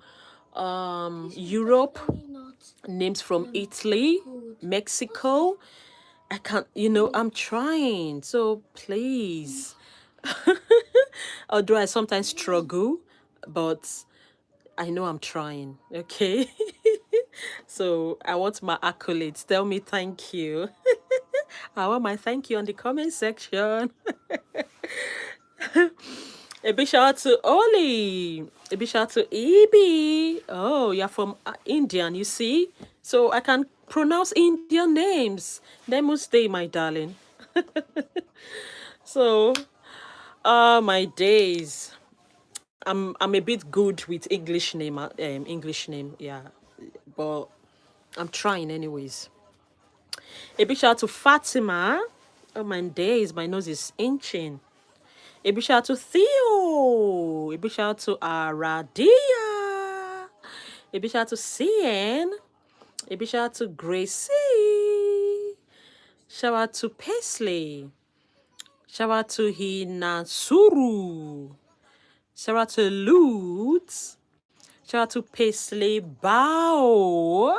Europe, names from Italy, Mexico. I can't, you know, I'm trying. So please. Although I sometimes struggle, but I know I'm trying. Okay. So I want my accolades. Tell me thank you. I want my thank you on the comment section. A big shout out to Oli. A big shout out to Ibi. Oh, you're from Indian, you see? So I can pronounce Indian names. Namaste, my darling. So, my days. I'm a bit good with English name, yeah. But I'm trying anyways. A big shout out to Fatima. Oh, my days, my nose is inching. A big shout out to Theo. A big shout out to Aradia. A big shout out to CN. A big shout out to Gracie. Shout out to Paisley. Shout out to Hinasuru. Shout out to Lutz. Shout out to Paisley Bao.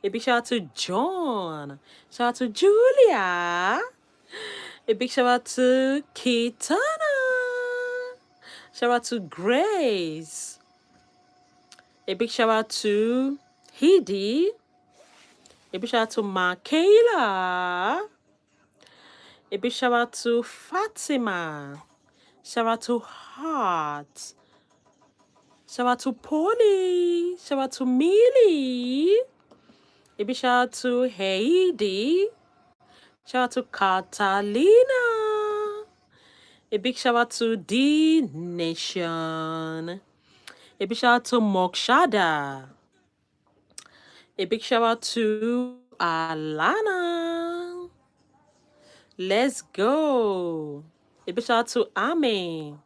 A big shout out to John. Shout out to Julia. A big shout out to Kitana. Shout out to Grace. A big shout out to Hidi. A big shout out to Michaela. A big shout out to Fatima. Shout out to Heart. Shout out to Polly. Shout out to Millie. A big shout out to Heidi. Shout out to Catalina. A big shout out to D Nation. A big shout out to Mokshada. A big shout out to Alana. Let's go. A big shout out to Ame.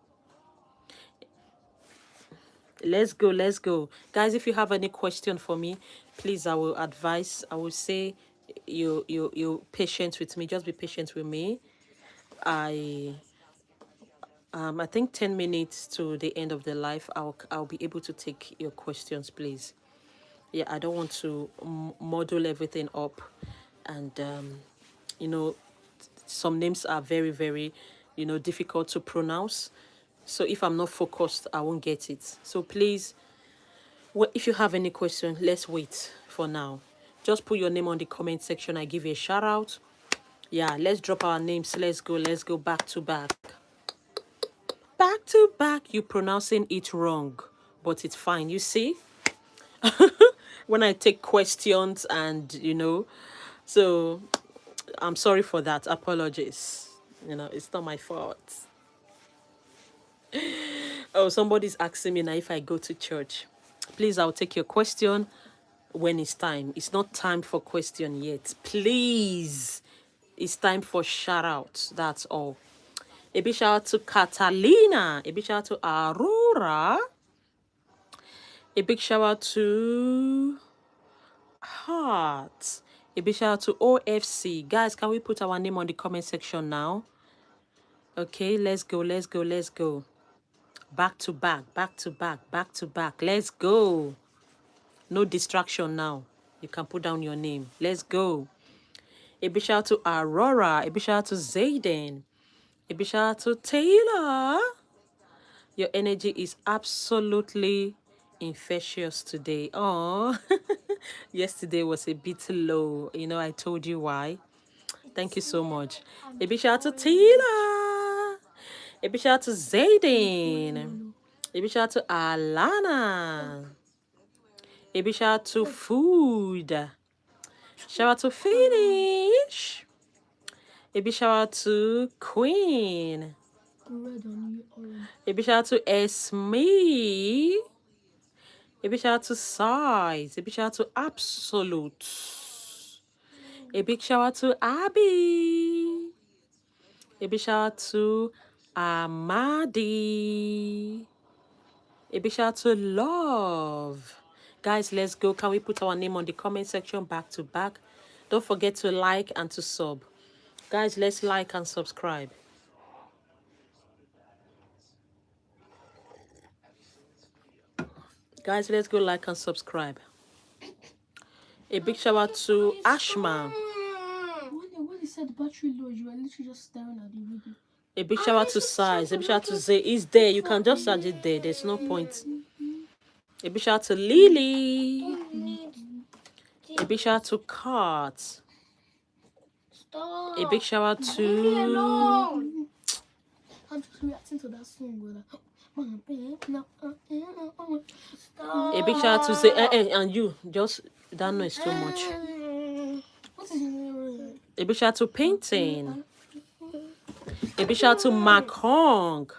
Let's go, let's go. Guys, if you have any question for me, please, I will advise. I will say you patient with me. Just be patient with me. I think 10 minutes to the end of the live, I'll be able to take your questions, please. Yeah, I don't want to model everything up, and you know, some names are very, very, you know, difficult to pronounce. So if I'm not focused, I won't get it. So please, if you have any question, let's wait for now. Just put your name on the comment section. I give you a shout out. Yeah, let's drop our names. Let's go back to back. Back to back. You're pronouncing it wrong, but it's fine. You see? When I take questions and, you know, so I'm sorry for that. Apologies. You know, it's not my fault. Oh, somebody's asking me now if I go to church. Please, I'll take your question when it's time. It's not time for question yet. Please. It's time for shout outs. That's all. A big shout out to Catalina. A big shout out to Aurora. A big shout out to Heart. A big shout out to OFC. Guys, can we put our name on the comment section now? Okay, let's go, let's go, let's go. Back to back, back to back, back to back. Let's go. No distraction now. You can put down your name. Let's go. A big shout out to Aurora. A big shout out to Zayden. A big shout out to Taylor. Your energy is absolutely infectious today. Oh, yesterday was a bit low. You know, I told you why. Thank you so much. A big shout out to Taylor. A big shout out to Zayden. A big shout out to Alana. A big shout out to Food. Shout out to Finish. A big shout out to Queen. A big shout out to Esme. A big shout out to Size. A big shout out to Absolute. A big shout out to Abby. A big shout out to Amadi. A big shout out to Love. Guys, let's go. Can we put our name on the comment section back to back? Don't forget to like and to sub. Guys, let's like and subscribe. Guys, let's go like and subscribe. A big shout out to Ashma. When he said battery low, you were literally just staring at the video. A big shout out to Size. A big shout out to Zay. It's there. You can just charge it there. There's no point. A big shout out to Lily. A big shout out to Kart. Stop. A big shout out Leave me to... alone. I'm just reacting to that song with Stop. A big shout out to Zay. And you, just... That noise too much. What is it? A big shout out to Painting. A big shout out to Mark Hong.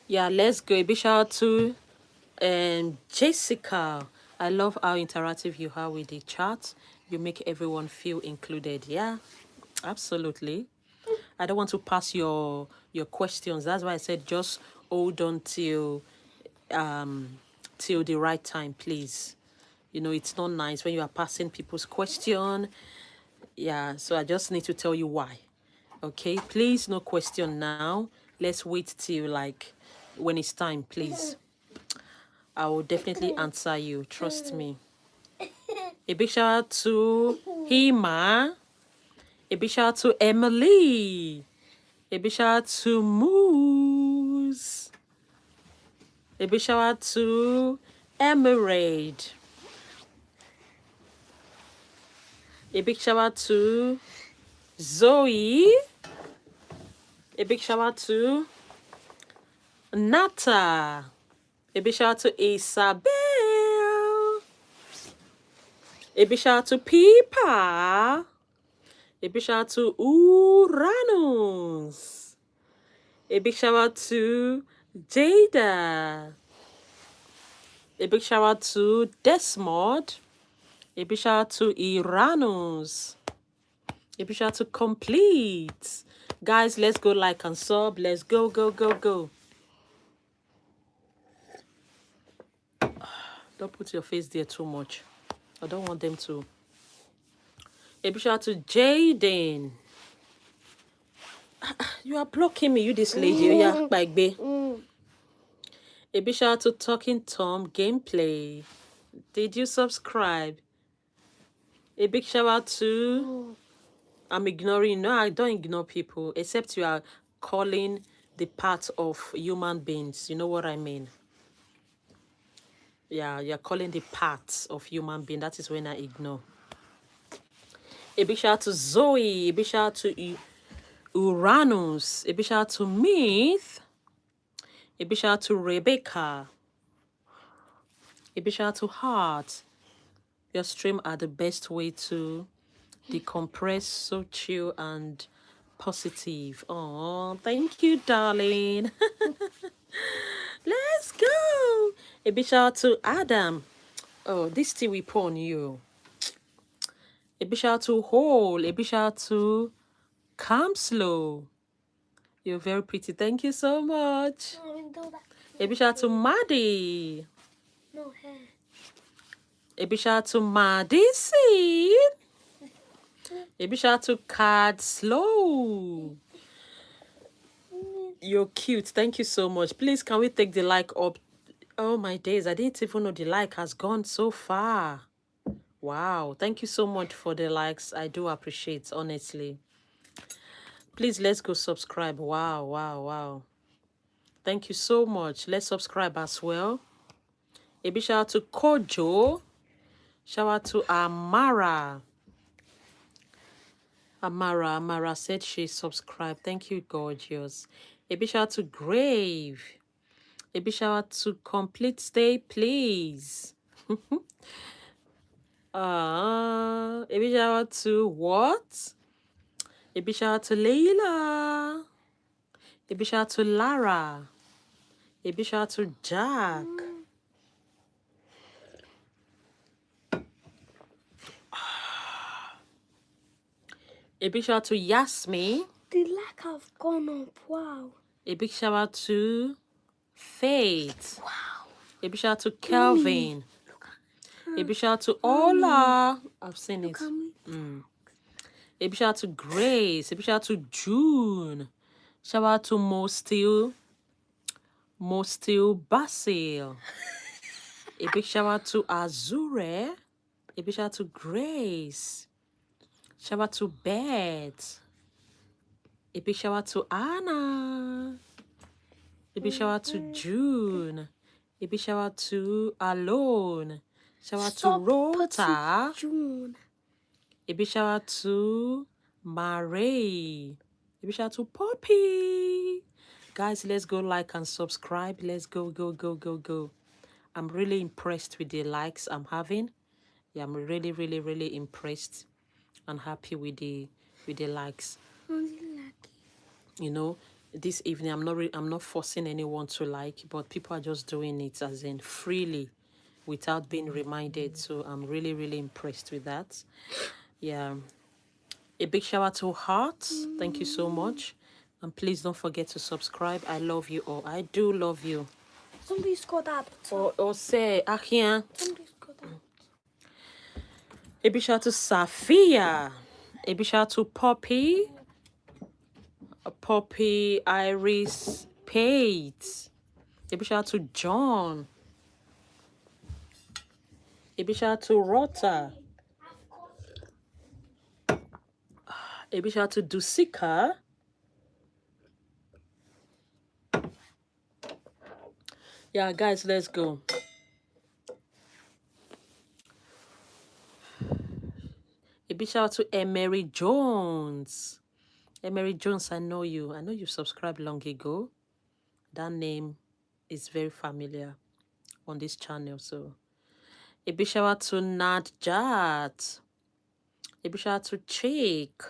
Yeah, let's go. A big shout out to Jessica. I love how interactive you are with the chat. You make everyone feel included. Yeah, absolutely. I don't want to pass your questions. That's why I said just hold on till the right time, please. You know, it's not nice when you are passing people's question. Yeah, so I just need to tell you why. Okay, please, no question now. Let's wait till like when it's time, please. I will definitely answer you. Trust me. A big shout out to Hima. A big shout out to Emily. A big shout out to Moose. A big shout out to Emerald. A big shout out to Zoe. A big shout out to Nata. A big shout out to Isabel. A big shout out to Pipa. A big shout out to Uranus. A big shout out to Jada. A big shout out to Desmond. A big shout out to Uranus. A big shout out to Complete. Guys, let's go like and sub. Let's go, go, go, go. Don't put your face there too much. I don't want them to. A big shout out to Jaden. You are blocking me, you this lady. Yeah, like be. A big shout out to Talking Tom Gameplay. Did you subscribe? A big shout out to... I'm ignoring. No, I don't ignore people. Except you are calling the part of human beings. You know what I mean? Yeah, you're calling the parts of human being. That is when I ignore. A big shout out to Zoe. A big shout out to Uranus. A big shout out to Myth. A big shout out to Rebecca. A big shout out to Heart. Your stream are the best way to decompress, so chill and positive. Oh, thank you, darling. Let's go. A big shout out to Adam. Oh, this tea we pour on you. A big shout out to Hole. A big shout out to Come Slow. You're very pretty. Thank you so much. No, I do that. A big shout out to Maddie. No hair. A big shout out to Maddie Seed. A big shout out to Card Slow. You're cute. Thank you so much. Please, can we take the like up? Oh my days, I didn't even know the like has gone so far. Wow. Thank you so much for the likes. I do appreciate, honestly. Please, let's go subscribe. Wow, wow, wow. Thank you so much. Let's subscribe as well. A big shout out to Kojo. Shout out to Amara. Amara said she subscribed. Thank you, gorgeous. A big shout out to Grave. A big shout out to Complete Stay, please. A big shout out to what? A big shout out to Leila. A big shout out to Lara. A big shout out to Jack. A big shout out to Yasmi. The lack have gone up. Wow. A big shout out to Faith. Wow. A big shout out to Kelvin. A big shout out to Ola. I've seen it. A big shout out to Grace. A big shout out to June. Shout out to Mostil Basil. A big shout out to Azure. A big shout out to Grace. Shout out to Beth. A big shout out to Anna. A big shout out to June. A big shout out to Alone. Shout out to Rota. June. A big shout out to Marie. A big shout out to Poppy. Guys, let's go like and subscribe. Let's go, go, go, go, go. I'm really impressed with the likes I'm having. Yeah, I'm really, really, really impressed and happy with the likes. You know, this evening I'm not forcing anyone to like, but people are just doing it as in freely without being reminded. So I'm really, really impressed with that. Yeah. A big shout out to Hearts. Thank you so much. And please don't forget to subscribe. I love you all. I do love you. Somebody's got that. Or say, Achian. Somebody's got that. A big shout out to Safia. A big shout out to Poppy. Poppy Iris Pate. A big shout out to John. A big shout out to Rota. A big shout out to Dusika. Yeah, guys, let's go. A big shout out to Emery Jones. Emery Jones, I know you. I know you subscribed long ago. That name is very familiar on this channel. So, a big shout out to Nadjat. A big shout out to Chick.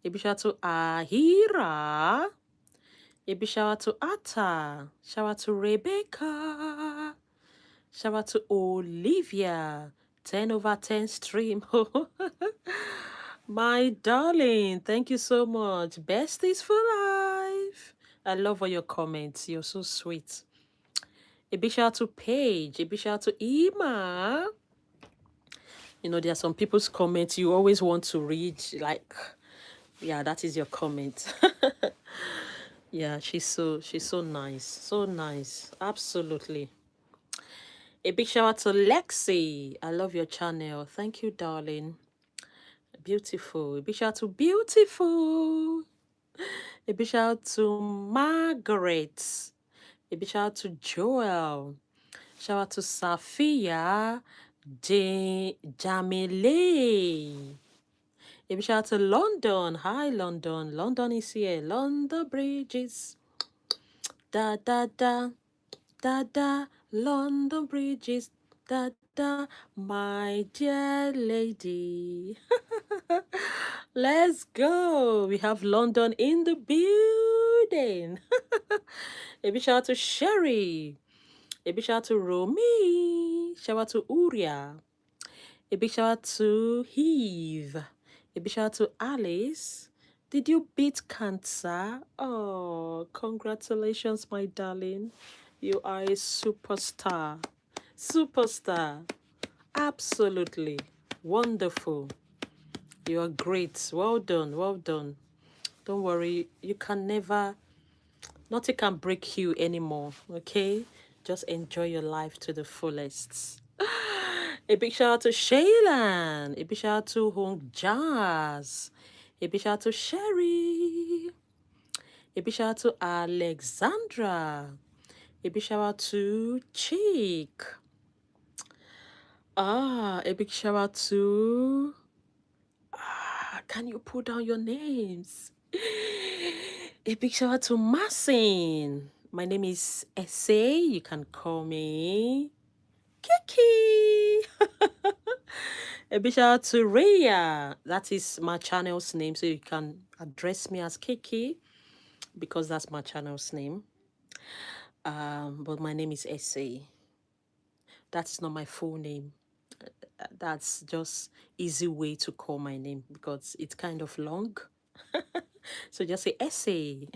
A big shout out to Ahira. A big shout out to Atta. Shout out to Rebecca. Shout out to Olivia. 10/10 stream. My darling, thank you so much. Besties for life. I love all your comments. You're so sweet. A big shout out to Paige. A big shout out to Ima. You know, there are some people's comments you always want to read. Like, yeah, that is your comment. Yeah, she's so nice. So nice. Absolutely. A big shout out to Lexi. I love your channel. Thank you, darling. Beautiful. A big shout out to Beautiful. A big shout out to Margaret. A big shout out to Joel. Shout out to Safia Jamile. A big shout out to London. Hi, London. London is here. London Bridges. Da da da. Da da. London Bridges. Da da. My dear lady. Let's go. We have London in the building. A big shout out to Sherry. A big shout out to Romy. Shout out to Uria. A A big shout out to Heave. A big shout out to Alice. Did you beat cancer? Oh, congratulations, my darling. You are a superstar. Superstar. Absolutely. Wonderful. You are great. Well done. Well done. Don't worry. You can never, nothing can break you anymore. Okay? Just enjoy your life to the fullest. A big shout out to Shaylan. A big shout out to Hong Jazz. A big shout out to Sherry. A big shout out to Alexandra. A big shout out to Chick. A big shout out to... can you put down your names? A big shout out to Marcin. My name is Essay. You can call me Kiki. A big shout out to Rhea. That is my channel's name, so you can address me as Kiki because that's my channel's name. But my name is Essay. That's not my full name. That's just easy way to call my name because it's kind of long. So just say Essay.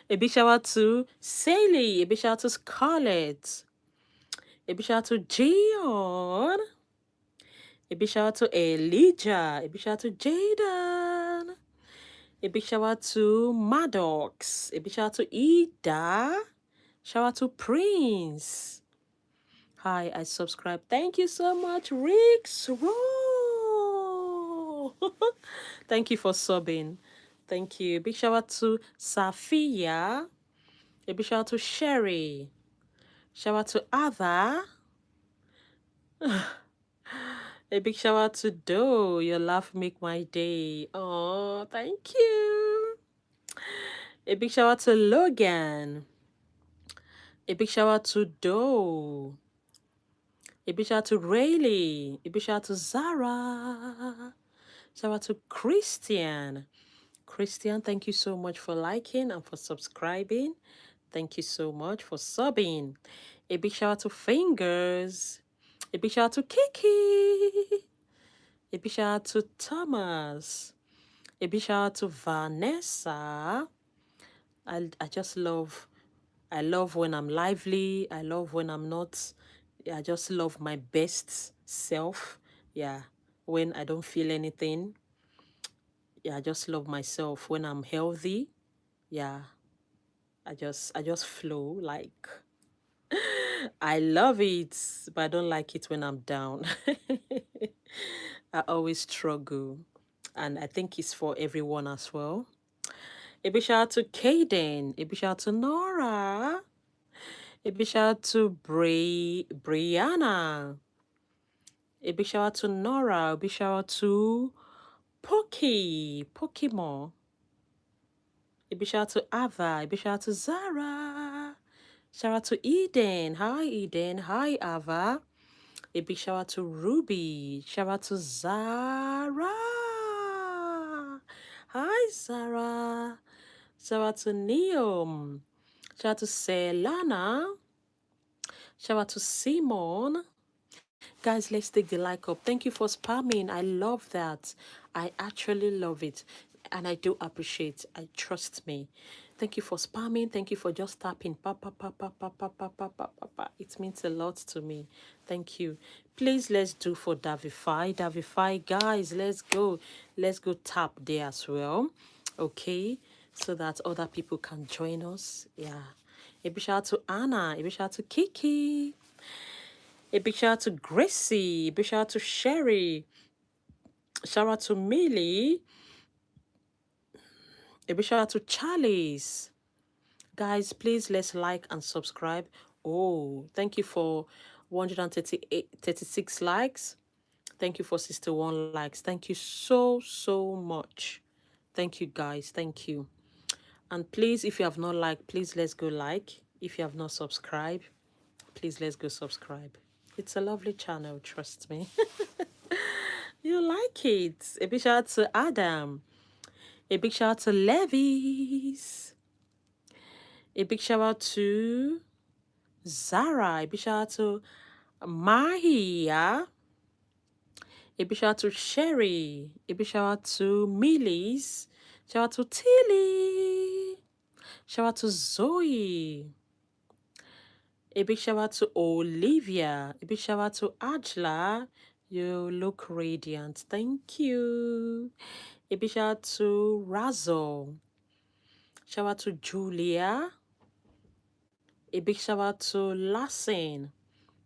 A big shout out to Sally. A big shout out to Scarlett. A big shout out to Gion. A big shout out to Elijah. A big shout out to Jaden. A big shout out to Maddox. A big shout out to Ida. Shout out to Prince. Hi, I subscribe. Thank you so much, Rick's Roll. Thank you for subbing. Thank you. Big shout out to Safia. A big shout out to Sherry. Shout out to Ada. A big shout out to Doe. Your laugh make my day. Oh, thank you. A big shout out to Logan. A big shout out to Doe. A big shout out to Rayleigh. A big shout out to Zara. Shout out to Christian. Christian, thank you so much for liking and for subscribing. Thank you so much for subbing. A big shout out to Fingers. A big shout out to Kiki. A big shout out to Thomas. A big shout out to Vanessa. I just love, I love when I'm lively. I love when I'm not. I just love my best self. Yeah. When I don't feel anything. Yeah, I just love myself. When I'm healthy. Yeah. I just flow like I love it, but I don't like it when I'm down. I always struggle. And I think it's for everyone as well. A big shout out to Kaden. A big shout out to Nora. A big shout out to Brianna. A big shout out to Nora. A big shout out to Pokemon. A big shout out to Ava. A big shout out to Zara. Shout out to Eden. Hi, Eden. Hi, Ava. A big shout out to Ruby. Shout out to Zara. Hi, Zara. Shout out to Neom. Shout out to Selana. Shout out to Simon. Guys, let's take the like up. Thank you for spamming. I love that. I actually love it. And I do appreciate. I trust me. Thank you for spamming. Thank you for just tapping. Pa, pa, pa, pa, pa, pa, pa, pa, pa, pa, pa. It means a lot to me. Thank you. Please, let's do for Davify. Davify, guys, let's go. Let's go tap there as well. Okay? So that other people can join us. Yeah. A big shout out to Anna. A big shout out to Kiki. A big shout out to Gracie. A big shout out to Sherry. Shout out to Millie. A big shout out to Charlie's. Guys, please let's like and subscribe. Oh, thank you for 136 likes. Thank you for 61 likes. Thank you so, so much. Thank you, guys. Thank you. And please, if you have not liked, please let's go like. If you have not subscribed, please let's go subscribe. It's a lovely channel, trust me. You like it. A big shout out to Adam. A big shout out to Levis. A big shout out to Zara. A big shout out to Mahia. A big shout out to Sherry. A big shout out to Millie's. Shout out to Tilly. Shout out to Zoe. A big shout out to Olivia. A big shout out to Ajla. You look radiant. Thank you. A big shout out to Razzle. Shout out to Julia. A big shout out to Lassin.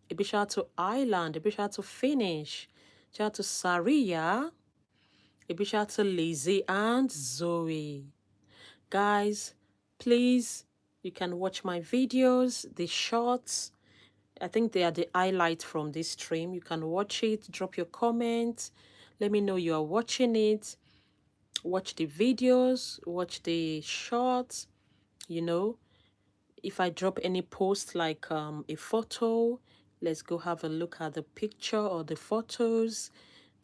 A big shout out to Island. A big shout out to Finish. Shout out to Saria. A big shout out to Lizzie and Zoe. Guys, please, you can watch my videos, the shorts. I think they are the highlight from this stream. You can watch it, drop your comments. Let me know you are watching it. Watch the videos, watch the shorts, you know. If I drop any post like a photo, let's go have a look at the picture or the photos.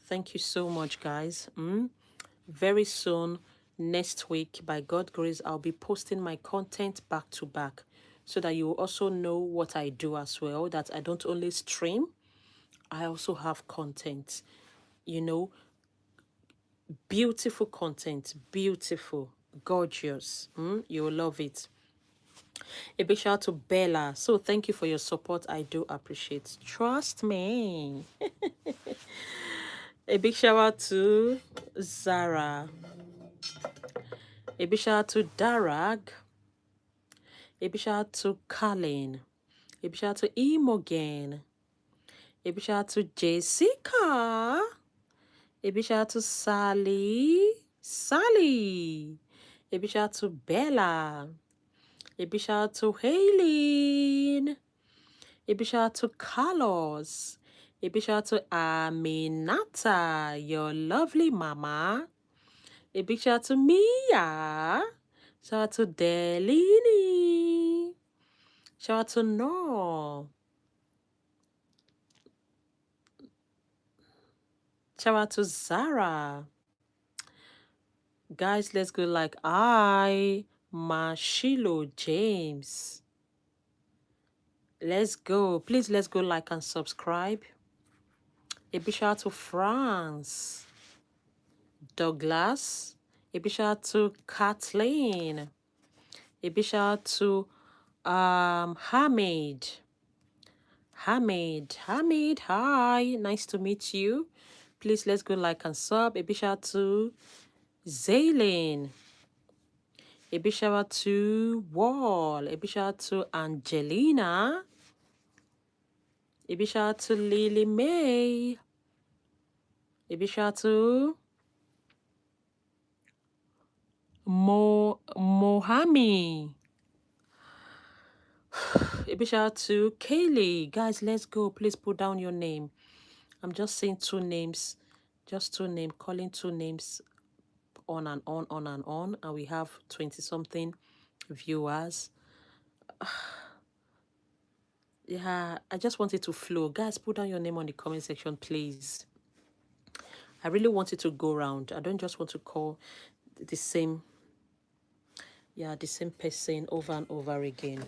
Thank you so much, guys. Very soon, next week, by God's grace, I'll be posting my content back to back so that you will also know what I do as well, that I don't only stream, I also have content, you know, beautiful content, beautiful, gorgeous. You will love it. A big shout out to Bella. So thank you for your support. I do appreciate. Trust me. A big shout out to Zara. A big shout out to Darag. A big shout out to Colin. A big shout out to Imogen. A big shout out to Jessica. A big shout out to Sally. Sally. A big shout out to Bella. A big shout out to Haylene. A big shout out to Carlos. A big shout out to Aminata, your lovely mama. A big shout out to Mia. Shout out to Delini. Shout out to Noor. Shout out to Zara. Guys, let's go like Mashilo James. Let's go. Please, let's go like and subscribe. A big shout out to France. Douglas. A big shout out to Kathleen. A big shout out to Hamid. Hamid, hi. Nice to meet you. Please, let's go like and sub. A big shout out to Zaylin. A big shout out to Wall. A big shout out to Angelina. A big shout out to Lily May. A big shout out to Mohami. A big shout out to Kaylee. Guys, let's go. Please put down your name. I'm just saying two names. Just two names. Calling two names on and on, and we have 20-something viewers. Yeah, I just want it to flow. Guys, put down your name on the comment section, please. I really want it to go around. I don't just want to call the same person over and over again.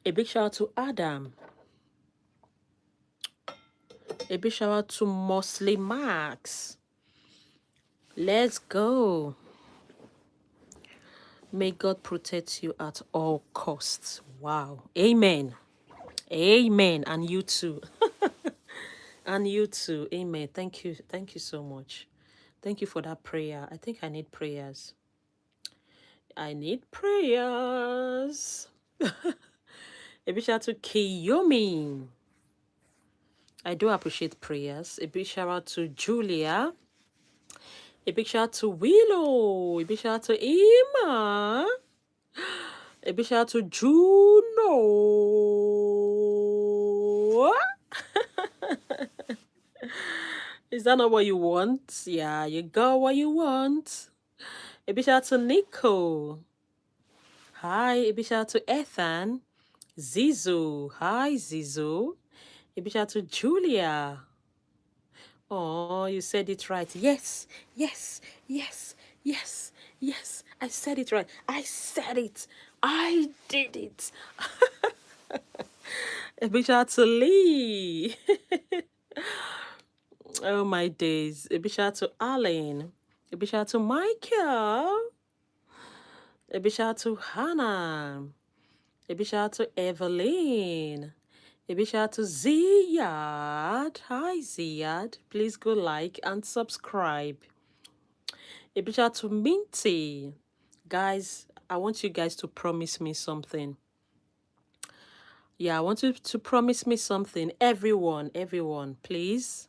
A big shout out to Adam. A big shout out to Mosley Max. Let's go. May God protect you at all costs. Wow. Amen. Amen. And you too. And you too. Amen. Thank you. Thank you so much. Thank you for that prayer. I think I need prayers. I need prayers. A big shout out to Kiyomi. I do appreciate prayers. A big shout out to Julia. A big shout out to Willow. A big shout out to Emma. A big shout out to Juno. Is that not what you want? Yeah, you got what you want. A big shout out to Nico. Hi. A big shout out to Ethan. Zizu. Hi, Zizu. A big shout out to Julia. Oh, you said it right. Yes, yes, yes, yes, yes. I said it right. I said it. I did it. A big shout out to Lee. Oh my days. A big shout out to Alan. A big shout out to Michael. A big shout out to Hannah. A big shout out to Evelyn. A big shout out to Ziyad. Hi Ziyad. Please go like and subscribe. A big shout out to Minty. Guys, I want you guys to promise me something. Yeah, I want you to promise me something. Everyone, please.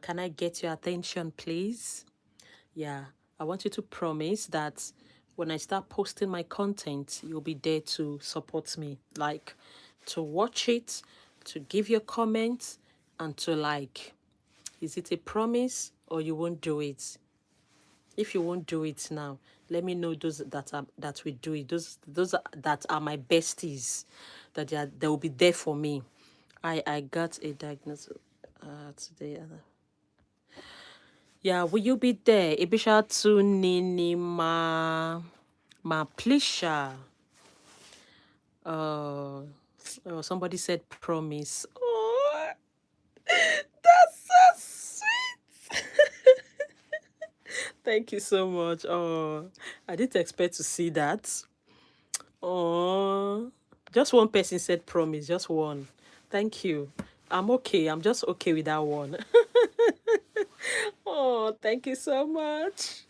Can I get your attention, please? Yeah, I want you to promise that when I start posting my content, you'll be there to support me. Like, to watch it, to give your comments, and to like. Is it a promise or you won't do it? If you won't do it now, let me know those that will do it. That are my besties, that they will be there for me. I got a diagnosis today. Yeah, will you be there? Ibisha to Nini ma plisha. Oh, somebody said promise. Oh, that's so sweet. Thank you so much. Oh, I didn't expect to see that. Oh, just one person said promise, just one. Thank you. I'm okay. I'm just okay with that one. Oh, thank you so much.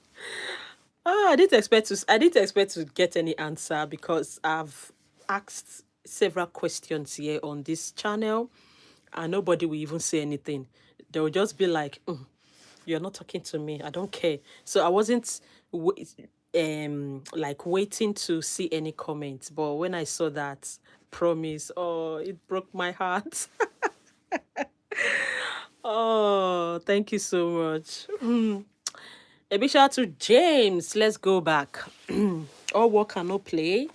Oh, I didn't expect to get any answer because I've asked several questions here on this channel and nobody will even say anything. They will just be like, you're not talking to me. I don't care. So I wasn't like waiting to see any comments. But when I saw that promise, oh, it broke my heart. Oh, thank you so much. A big shout out to James. Let's go back. All work and no play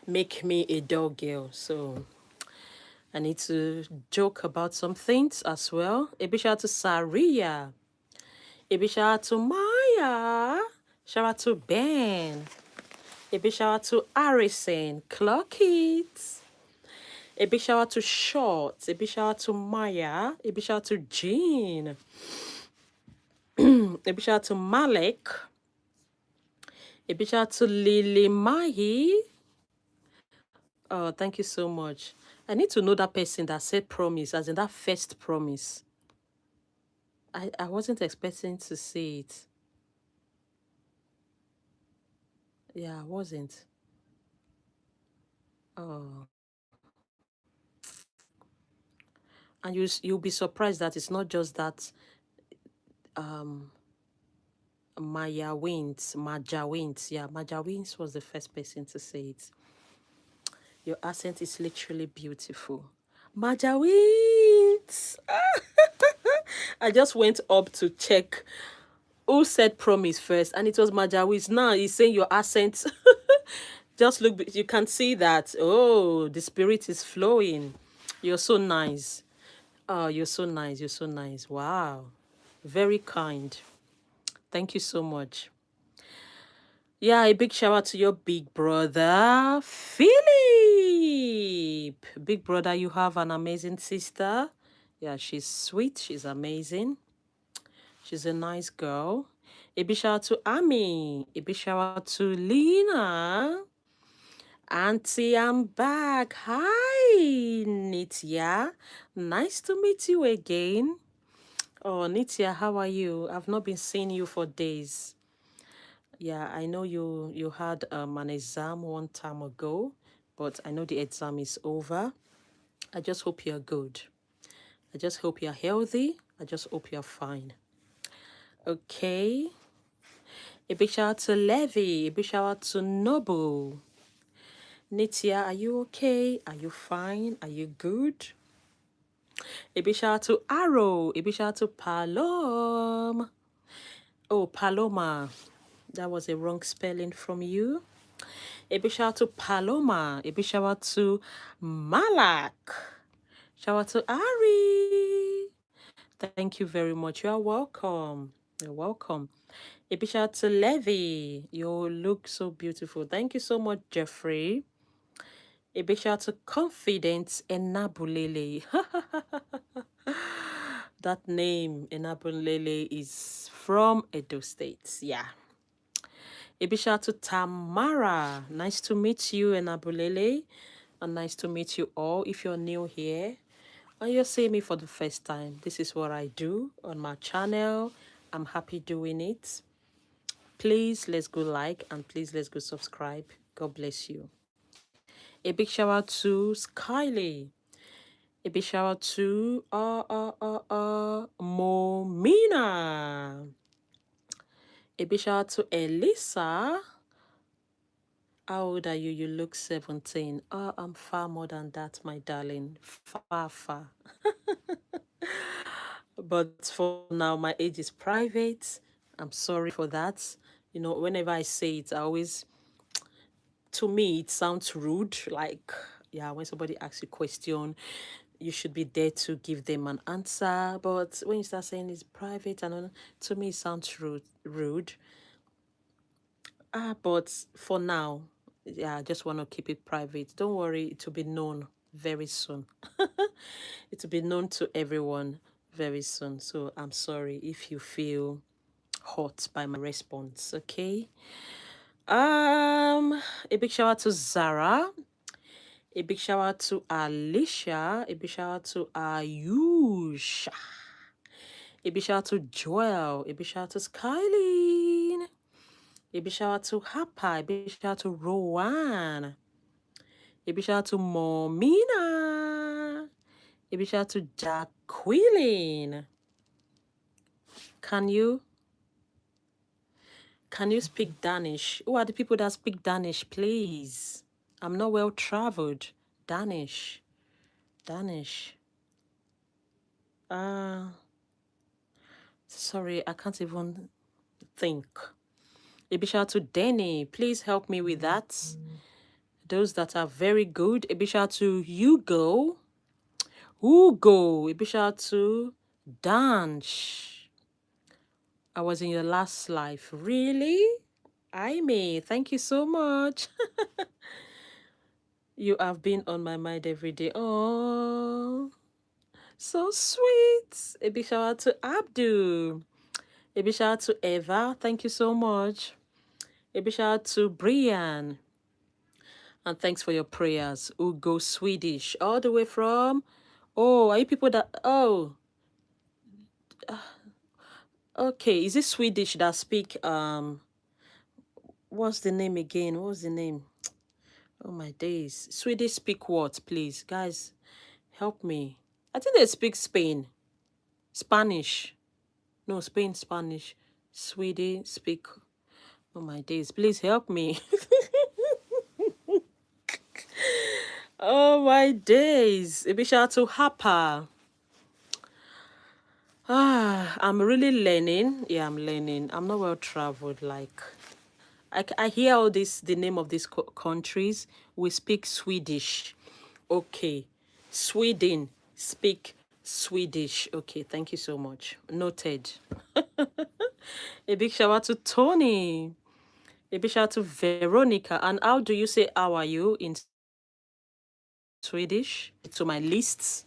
make me a dull girl. So I need to joke about some things as well. A big shout out to Saria. A big shout out to Maya. Shout out to Ben. A big shout out to Harrison. Clock it. A big shout out to Short. A big shout out to Maya. A big shout out to Jean. A big shout out to Malek. A big shout out to Lily Mahi. Oh, thank you so much. I need to know that person that said promise, as in that first promise. I wasn't expecting to see it. Yeah, I wasn't. Oh. And you'll be surprised that it's not just that Maja Wins. Yeah, Maja Wins was the first person to say it. Your accent is literally beautiful. Maja Wins. I just went up to check who said promise first, and it was Maja Wins. Now he's saying your accent. Just look, you can see that. Oh, the spirit is flowing. You're so nice. Oh, you're so nice. You're so nice. Wow. Very kind. Thank you so much. Yeah, a big shout out to your big brother, Philip. Big brother, you have an amazing sister. Yeah, she's sweet. She's amazing. She's a nice girl. A big shout out to Ami. A big shout out to Lena. Auntie, I'm back. Hi, Nitya. Nice to meet you again. Oh, Nitya, how are you? I've not been seeing you for days. Yeah, I know you had an exam one time ago, but I know the exam is over. I just hope you're good. I just hope you're healthy. I just hope you're fine. Okay. A big shout out to Levy. A big shout out to Noble. Nitya, are you okay? Are you fine? Are you good? A big shout out to Arrow. A big shout out to Palom. Oh, Paloma. That was a wrong spelling from you. A big shout out to Paloma. A big shout out to Malak. Shout out to Ari. Thank you very much. You are welcome. You're welcome. A big shout out to Levy. You look so beautiful. Thank you so much, Jeffrey. A big shout out to Confidence Enabulele. That name, Enabulele, is from Edo State. Yeah. A big shout out to Tamara. Nice to meet you, Enabulele. And nice to meet you all. If you're new here and you're seeing me for the first time, this is what I do on my channel. I'm happy doing it. Please let's go like and please let's go subscribe. God bless you. A big shout out to Skyly. A big shout out to Momina. A big shout out to Elisa. How old are you? You look 17. Oh, I'm far more than that, my darling. Far, far. But for now, my age is private. I'm sorry for that. You know, whenever I say it, I always, to me, it sounds rude. Like, yeah, when somebody asks you a question, you should be there to give them an answer. But when you start saying it's private, and all, to me, it sounds rude. But for now, yeah, I just want to keep it private. Don't worry, it will be known very soon. It will be known to everyone very soon. So I'm sorry if you feel hurt by my response, okay? A big shout out to Zara. A big shout out to Alicia. A big shout out to Ayush. A big shout out to Joel. A big shout out to Skyline. A big shout out to Hapa. A big shout out to Rowan. A big shout out to Momina. A big shout out to Jacqueline. Can you speak Danish? Who are the people that speak Danish, please? I'm not well traveled. Danish. Sorry, I can't even think. A big shout out to Danny. Please help me with that. Those that are very good. A big shout out to Hugo. A big shout out to Dansh. I was in your last life. Really? Aimee, thank you so much. You have been on my mind every day. Oh, so sweet. A big shout out to Abdul. A big shout out to Eva. Thank you so much. A big shout out to Brian. And thanks for your prayers. Ugo Swedish. All the way from... Oh, are you people that... Oh, okay. Is it Swedish that speak... What's the name again? What's the name? Oh, my days. Swedish speak what, please? Guys, help me. I think they speak Spanish. No, Spanish. Swedish speak... Oh, my days. Please help me. Oh, my days. A big shout out to Hapa. I'm really learning. Yeah, I'm learning. I'm not well traveled. Like, I hear all this, the name of these countries. We speak Swedish. Okay. Sweden, speak Swedish. Okay, thank you so much. Noted. A big shout out to Tony. A big shout out to Veronica. And how do you say how are you in Swedish? To my lists.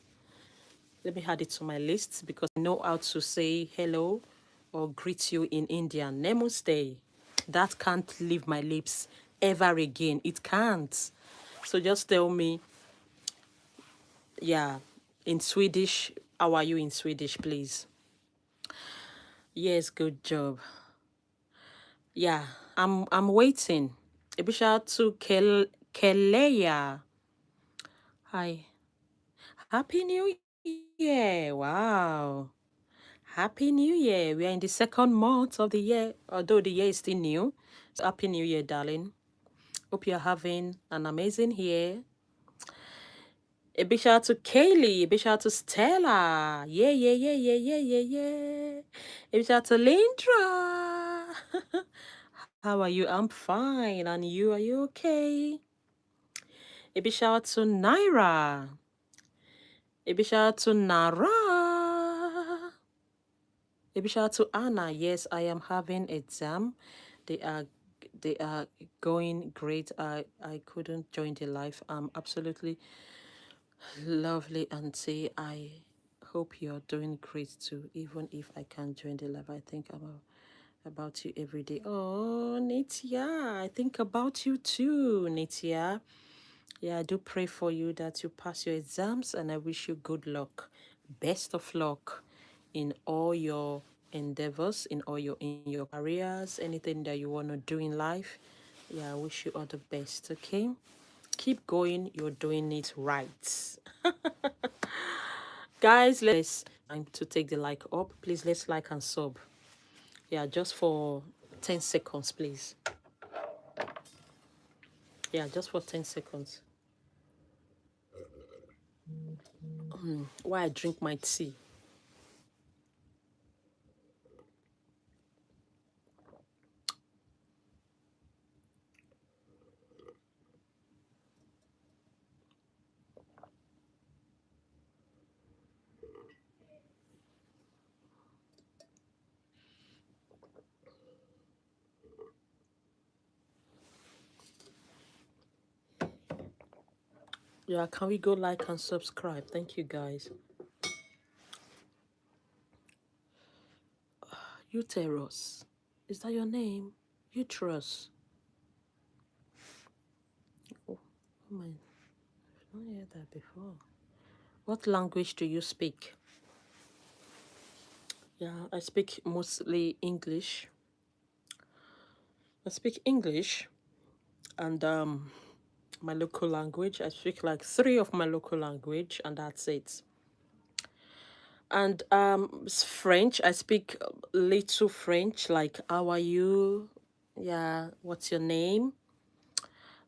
Let me add it to my list because I know how to say hello or greet you in Indian. Namaste. That can't leave my lips ever again. It can't. So just tell me, yeah, in Swedish, how are you in Swedish, please? Yes, good job. Yeah, I'm waiting. A big shout out to Keleya. Hi. Happy New Year. Wow. Happy New Year. We are in the second month of the year, although the year is still new. So Happy New Year, darling. Hope you're having an amazing year. A big shout out to Kaylee. A big shout out to Stella. Yeah. A big shout out to Lindra. How are you? I'm fine. And you, are you okay? A big shout out to Naira. A big shout out to Nara. A big shout out to Anna. Yes, I am having exam. They are they are going great. I couldn't join the live. Absolutely lovely auntie. I hope you're doing great too. Even if I can't join the live, I think about you every day. Oh, Nitya, I think about you too, Nitya. Yeah, I do pray for you that you pass your exams, and I wish you good luck. Best of luck in all your endeavors, in your careers, anything that you want to do in life. Yeah, I wish you all the best, okay? Keep going, you're doing it right. Guys, let's time to take the like up. Please let's like and sub. Yeah, just for 10 seconds, please. Yeah, just for 10 seconds. While I drink my tea. Yeah, can we go like and subscribe? Thank you, guys. Uterus. Is that your name? Uterus. Oh, my. I've not heard that before. What language do you speak? Yeah, I speak mostly English. I speak English and my local language. I speak like 3 of my local language, and that's it. And French, I speak little French, like how are you? Yeah, what's your name?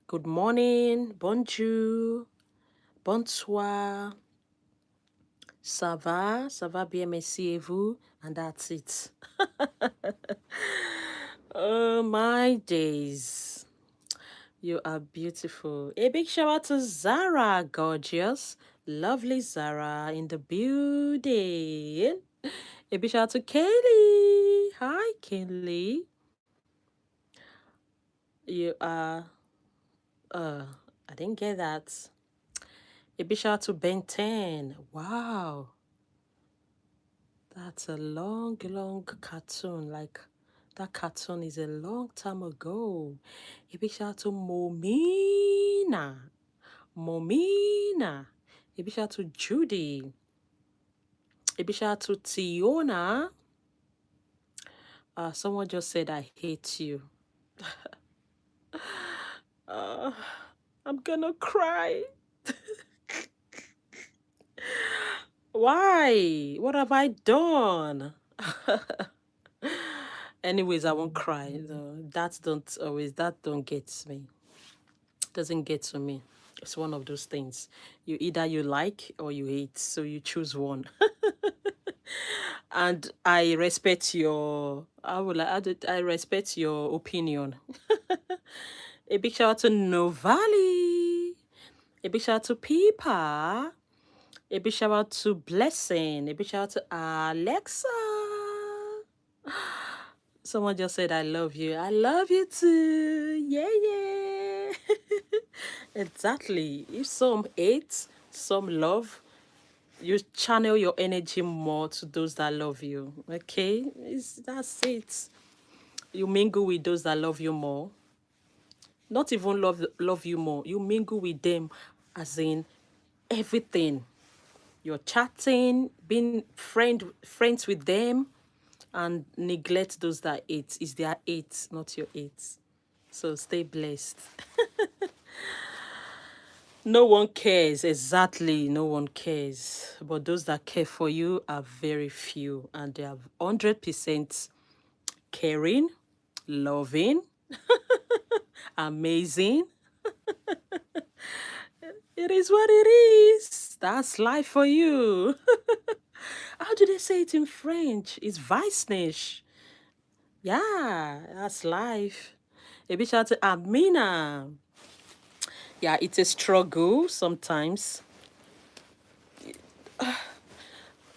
Good morning, bonjour, bonsoir, ça va bien, merci et vous, and that's it. Oh my days. You are beautiful. A big shout out to Zara, gorgeous. Lovely Zara in the building. A big shout out to Kaylee. Hi, Kaylee. You are, I didn't get that. A big shout out to Ben 10. Wow. That's a long, long cartoon. Like, that cartoon is a long time ago. A big shout out to Momina. Momina. A big shout out to Judy. A big shout out to Tiona. Someone just said, I hate you. uh, I'm gonna cry. Why? What have I done? Anyways, I won't cry. That don't get me. Doesn't get to me. It's one of those things. Either you like or you hate, so you choose one. And I respect your I respect your opinion. A big shout out to Novali. A big shout out to Peepa. A big shout out to Blessing. A big shout out to Alexa. Someone just said, I love you. I love you too. Yeah, yeah. Exactly. If some hate, some love, you channel your energy more to those that love you. Okay? That's it. You mingle with those that love you more. Not even love you more. You mingle with them as in everything. You're chatting, being friends with them, and neglect those that hate. It's their hate, not your hate. So stay blessed. No one cares, exactly. No one cares. But those that care for you are very few, and they are 100% caring, loving, amazing. It is what it is. That's life for you. How do they say it in French? It's Weissnish. Yeah, that's life. A big shout out to Amina. Yeah, it's a struggle sometimes.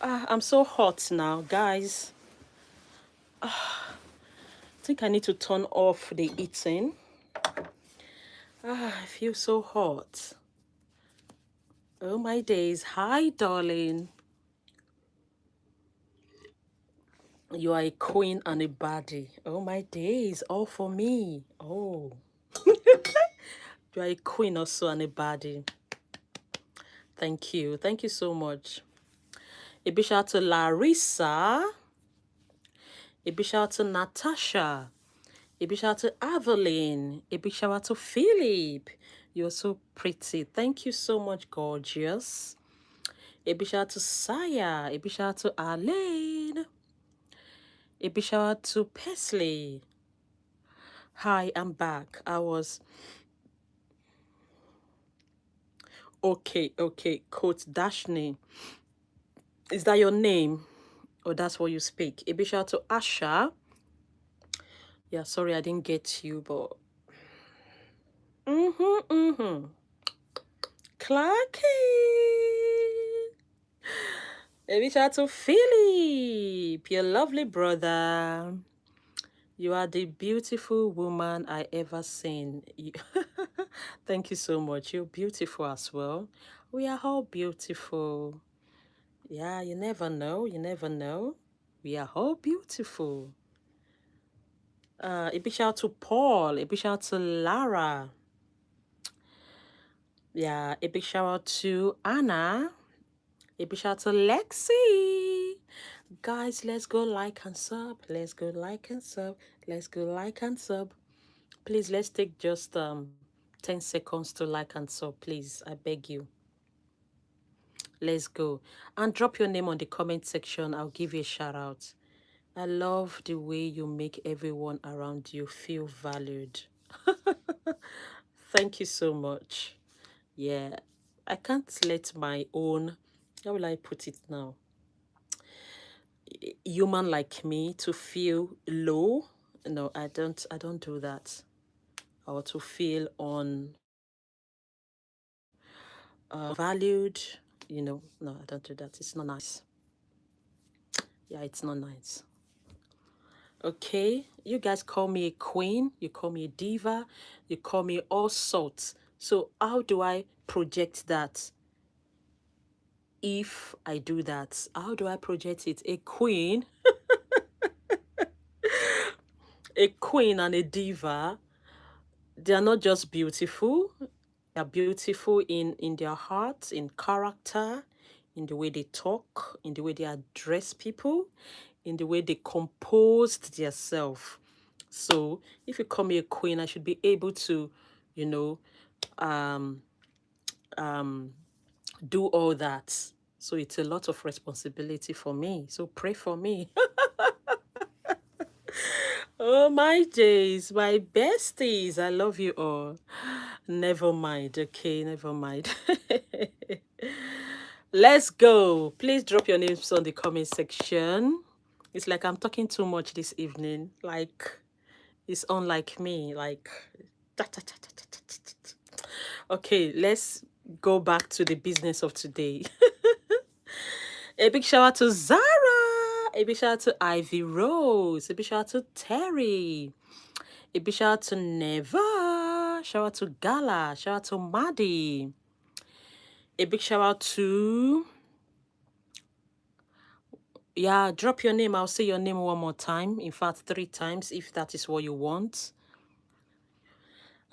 I'm so hot now, guys. think I need to turn off the eating. I feel so hot. Oh my days. Hi, darling. You are a queen and a baddie. Oh my days. All for me. Oh. You are a queen also and a baddie. Thank you. Thank you so much. A big shout out to Larissa. A big shout out to Natasha. A big shout out to Evelyn. A big shout out to Philip. You're so pretty. Thank you so much, gorgeous. A big shout out to Saya. A big shout out to Arlene. A big shout out to Pesley. Hi, I'm back. I was... Okay. Coach Dashni. Is that your name? Or that's what you speak? A big shout out to Asha. Yeah, sorry I didn't get you, but... Clarky. A big shout out to Philip, your lovely brother. You are the beautiful woman I ever seen. Thank you so much. You're beautiful as well. We are all beautiful. Yeah, you never know. You never know. We are all beautiful. A big shout out to Paul. A big shout out to Lara. Yeah, a big shout out to Anna. A big shout out to Lexi. Guys, let's go like and sub. Let's go like and sub. Let's go like and sub. Please, let's take just 10 seconds to like and sub, please. I beg you. Let's go. And drop your name on the comment section. I'll give you a shout out. I love the way you make everyone around you feel valued. Thank you so much. Yeah, I can't let my own, how will I put it now? Human like me to feel low. No, I don't do that. Or to feel valued, no, I don't do that. It's not nice. Yeah, it's not nice. Okay, you guys call me a queen, you call me a diva, you call me all sorts. So how do I project that? If I do that, how do I project it? A queen, a queen and a diva, they are not just beautiful. They are beautiful in their hearts, in character, in the way they talk, in the way they address people, in the way they composed themselves. So if you call me a queen, I should be able to, you know, um, do all that. So it's a lot of responsibility for me. So pray for me. Oh, my days, my besties. I love you all. Never mind. Okay, never mind. Let's go. Please drop your names on the comment section. It's like I'm talking too much this evening. Like, it's unlike me. Like, okay, let's go back to the business of today. A big shout out to Zara. A big shout out to Ivy Rose. A big shout out to Terry. A big shout out to Neva. Shout out to Gala. Shout out to Maddie. A big shout out to... Yeah, drop your name. I'll say your name one more time. In fact, 3 times if that is what you want.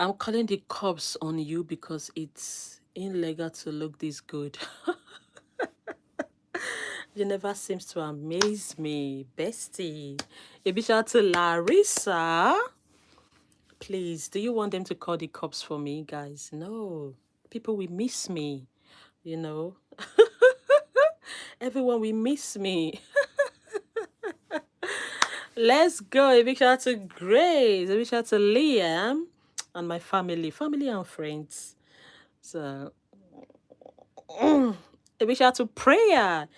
I'm calling the cops on you because it's illegal to look this good. You never seems to amaze me, bestie. A big shout out to Larissa. Please, do you want them to call the cops for me, guys? No. People will miss me, you know. Everyone will miss me. Let's go. A big shout out to Grace. A big shout out to Liam and my family and friends. So, a big shout out to Prayer.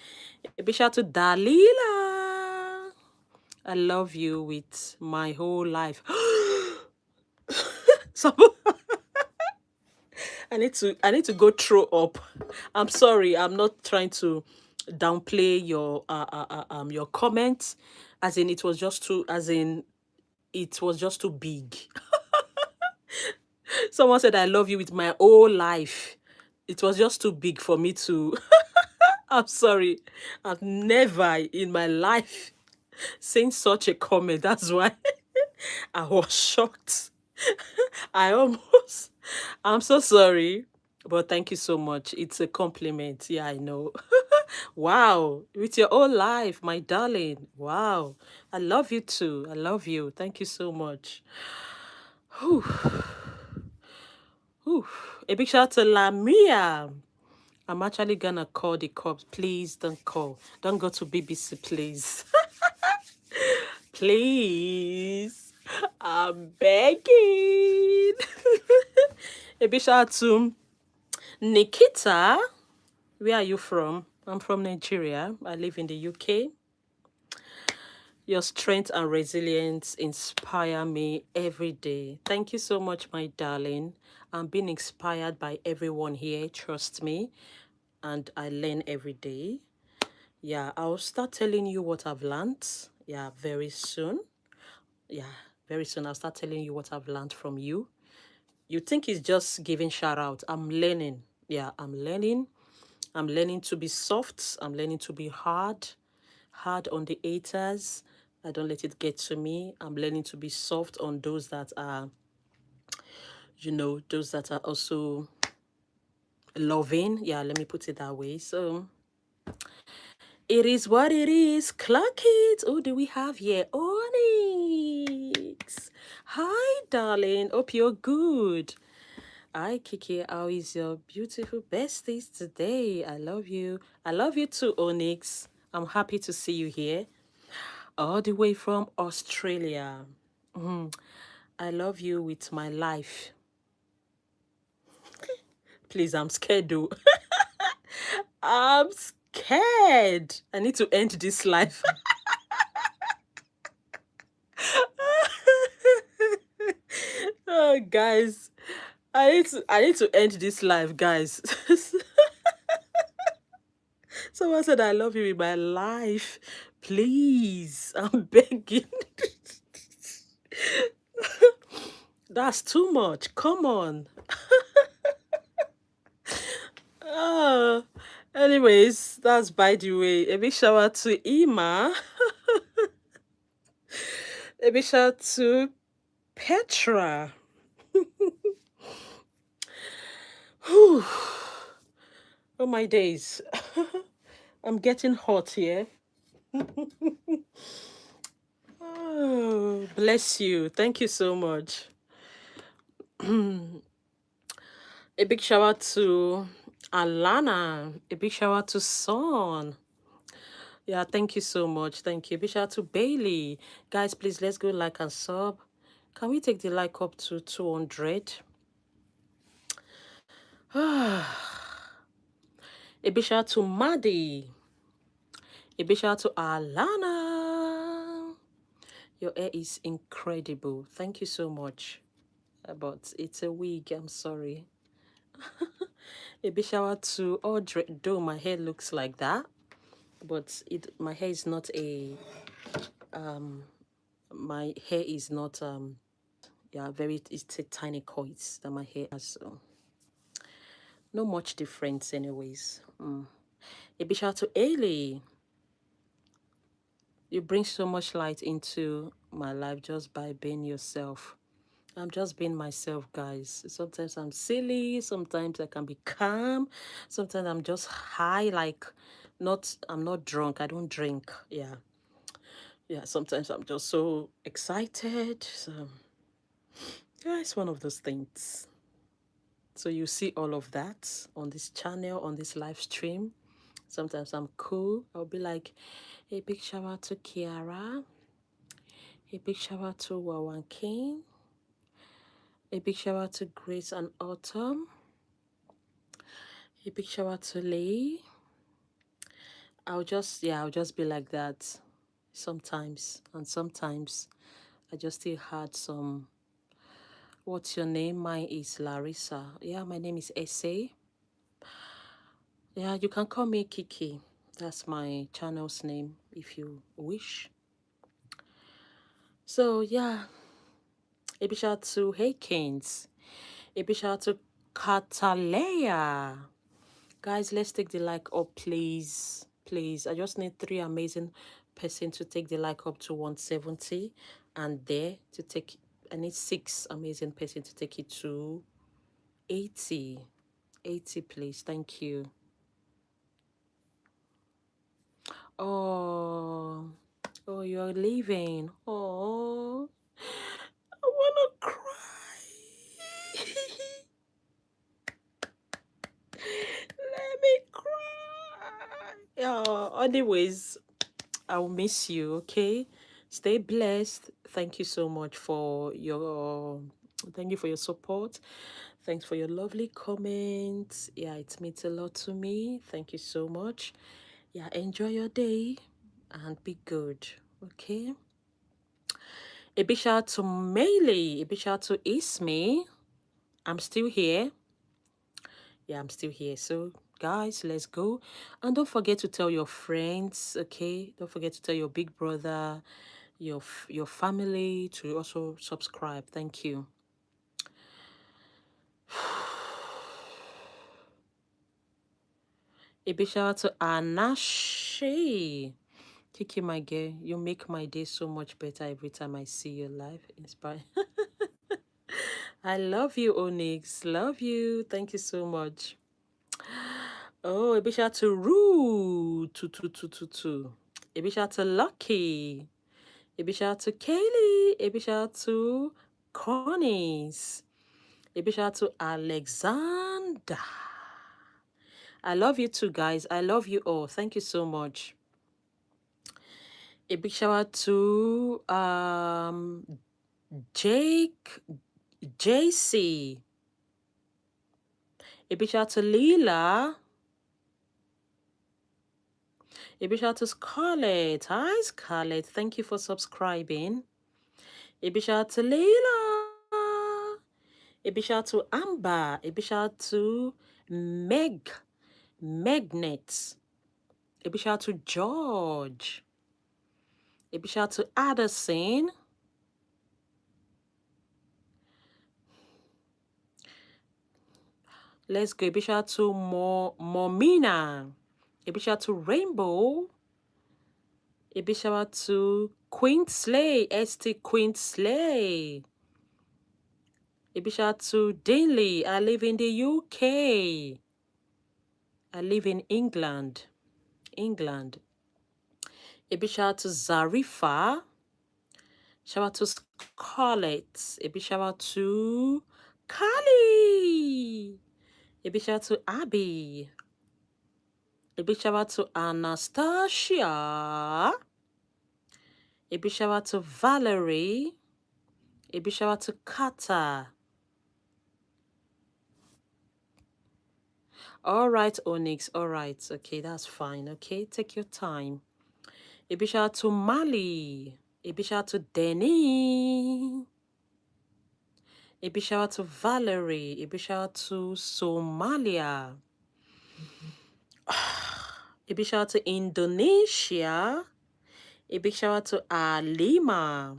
A big shout out to Dalila. I love you with my whole life. So I need to go throw up. I'm sorry. I'm not trying to downplay your comments. As in, it was just too, as in, it was just too big. Someone said, I love you with my whole life. It was just too big for me to. I'm sorry. I've never in my life seen such a comment. That's why I was shocked. I almost. I'm so sorry. But thank you so much. It's a compliment. Yeah, I know. Wow. With your whole life, my darling. Wow. I love you too. I love you. Thank you so much. Whew. Whew. A big shout out to Lamia. I'm actually gonna call the cops. Please don't call. Don't go to BBC, please. Please. I'm begging. A big shout out to Nikita. Where are you from? I'm from Nigeria. I live in the UK. Your strength and resilience inspire me every day. Thank you so much, my darling. I'm being inspired by everyone here. Trust me. And I learn every day. Yeah, I'll start telling you what I've learned. Yeah, very soon. Yeah, very soon I'll start telling you what I've learned from you. You think it's just giving shout out. I'm learning. Yeah, I'm learning. I'm learning to be soft. I'm learning to be hard. Hard on the haters. I don't let it get to me. I'm learning to be soft on those that are, those that are also loving. Yeah, let me put it that way. So it is what it is. Clock it. Who do we have here? Onyx. Hi, darling. Hope you're good. Hi, Kiki. How is your beautiful besties today? I love you. I love you too, Onyx. I'm happy to see you here. All the way from Australia. I love you with my life. Please, I'm scared though. I'm scared. I need to end this life. Oh, guys, I need to end this life, guys. Someone said I love you with my life. Please, I'm begging. That's too much. Come on. Oh, anyways, that's by the way. A big shout out to Ima. A big shout out to Petra. Whew. Oh my days. I'm getting hot here. Oh, bless you. Thank you so much. A big shout out to Alana. A big shout out to Son. Yeah, thank you so much. Thank you. Big shout out to Bailey. Guys, please let's go like and sub. Can we take the like up to 200? A big shout out to Maddie. A big shout out to Alana. Your hair is incredible. Thank you so much. But it's a wig. I'm sorry. A big shout out to Audrey. Though my hair looks like that, but my hair is not a my hair is not yeah, it's a tiny coils that my hair has, so no much difference anyways. A big shout out to Ailey. You bring so much light into my life just by being yourself. I'm just being myself, guys. Sometimes I'm silly, sometimes I can be calm, sometimes I'm just high, like I'm not drunk, I don't drink. Yeah. Yeah, sometimes I'm just so excited. So yeah, it's one of those things. So you see all of that on this channel, on this live stream. Sometimes I'm cool. I'll be like, a big shout out to Kiara. A big shout out to Wawan King. A big shout out to Grace and Autumn. A big shout out to Lee. I'll just be like that sometimes. And sometimes I just still had some. What's your name? Mine is Larissa. Yeah, my name is Essay. Yeah, you can call me Kiki. That's my channel's name if you wish. So yeah, A big shout out to Hakins. A big shout out to Katalea. Guys, let's take the like up, please. Please. I just need 3 amazing persons to take the like up to 170. And there to take, I need 6 amazing persons to take it to 80. 80, please. Thank you. Oh, oh, you're leaving. Oh, I wanna cry. Let me cry. Anyways, I'll miss you. Okay, stay blessed. Thank you so much for your. Thank you for your support. Thanks for your lovely comments. Yeah, it means a lot to me. Thank you so much. Yeah, enjoy your day and be good. Okay. A big shout out to Meili. A big shout out to Ismi. I'm still here. Yeah, I'm still here. So, guys, let's go. And don't forget to tell your friends, okay? Don't forget to tell your big brother, your family to also subscribe. Thank you. A big shout out to Anashe. Kiki, my girl, you make my day so much better every time I see you live. Inspire. I love you, Onyx. Love you. Thank you so much. Oh, a big shout out to Rue. Two. A big shout out to Lucky. A big shout out to Kaylee. A big shout out to Connie's. A big shout out to Alexander. I love you too, guys. I love you all. Thank you so much. A big shout out to Jake, JC. A big shout out to Leela. A big shout out to Scarlett. Hi, Scarlett. Thank you for subscribing. A big shout out to Leila. A big shout out to Amber. A big shout out to Magnet. A big shout out to George. A big shout out to Addison. Let's go. A big shout out to Momina. A big shout out to Rainbow. A big shout out to Queen Slay. ST Queen Slay. A big shout out to Dinley. I live in the UK. I live in England. A big shout out to Zarifa. Shout out to Scarlett. A big shout out to Kali. A big shout out to Abby. A big shout out to Anastasia. A big shout out to Valerie. A big shout out to Kata. All right, Onyx. All right. Okay, that's fine. Okay, take your time. A big shout out to Mali. A big shout out to Denny. A big shout out to Valerie. A big shout out to Somalia. A big shout out to Indonesia. A big shout out to Alima.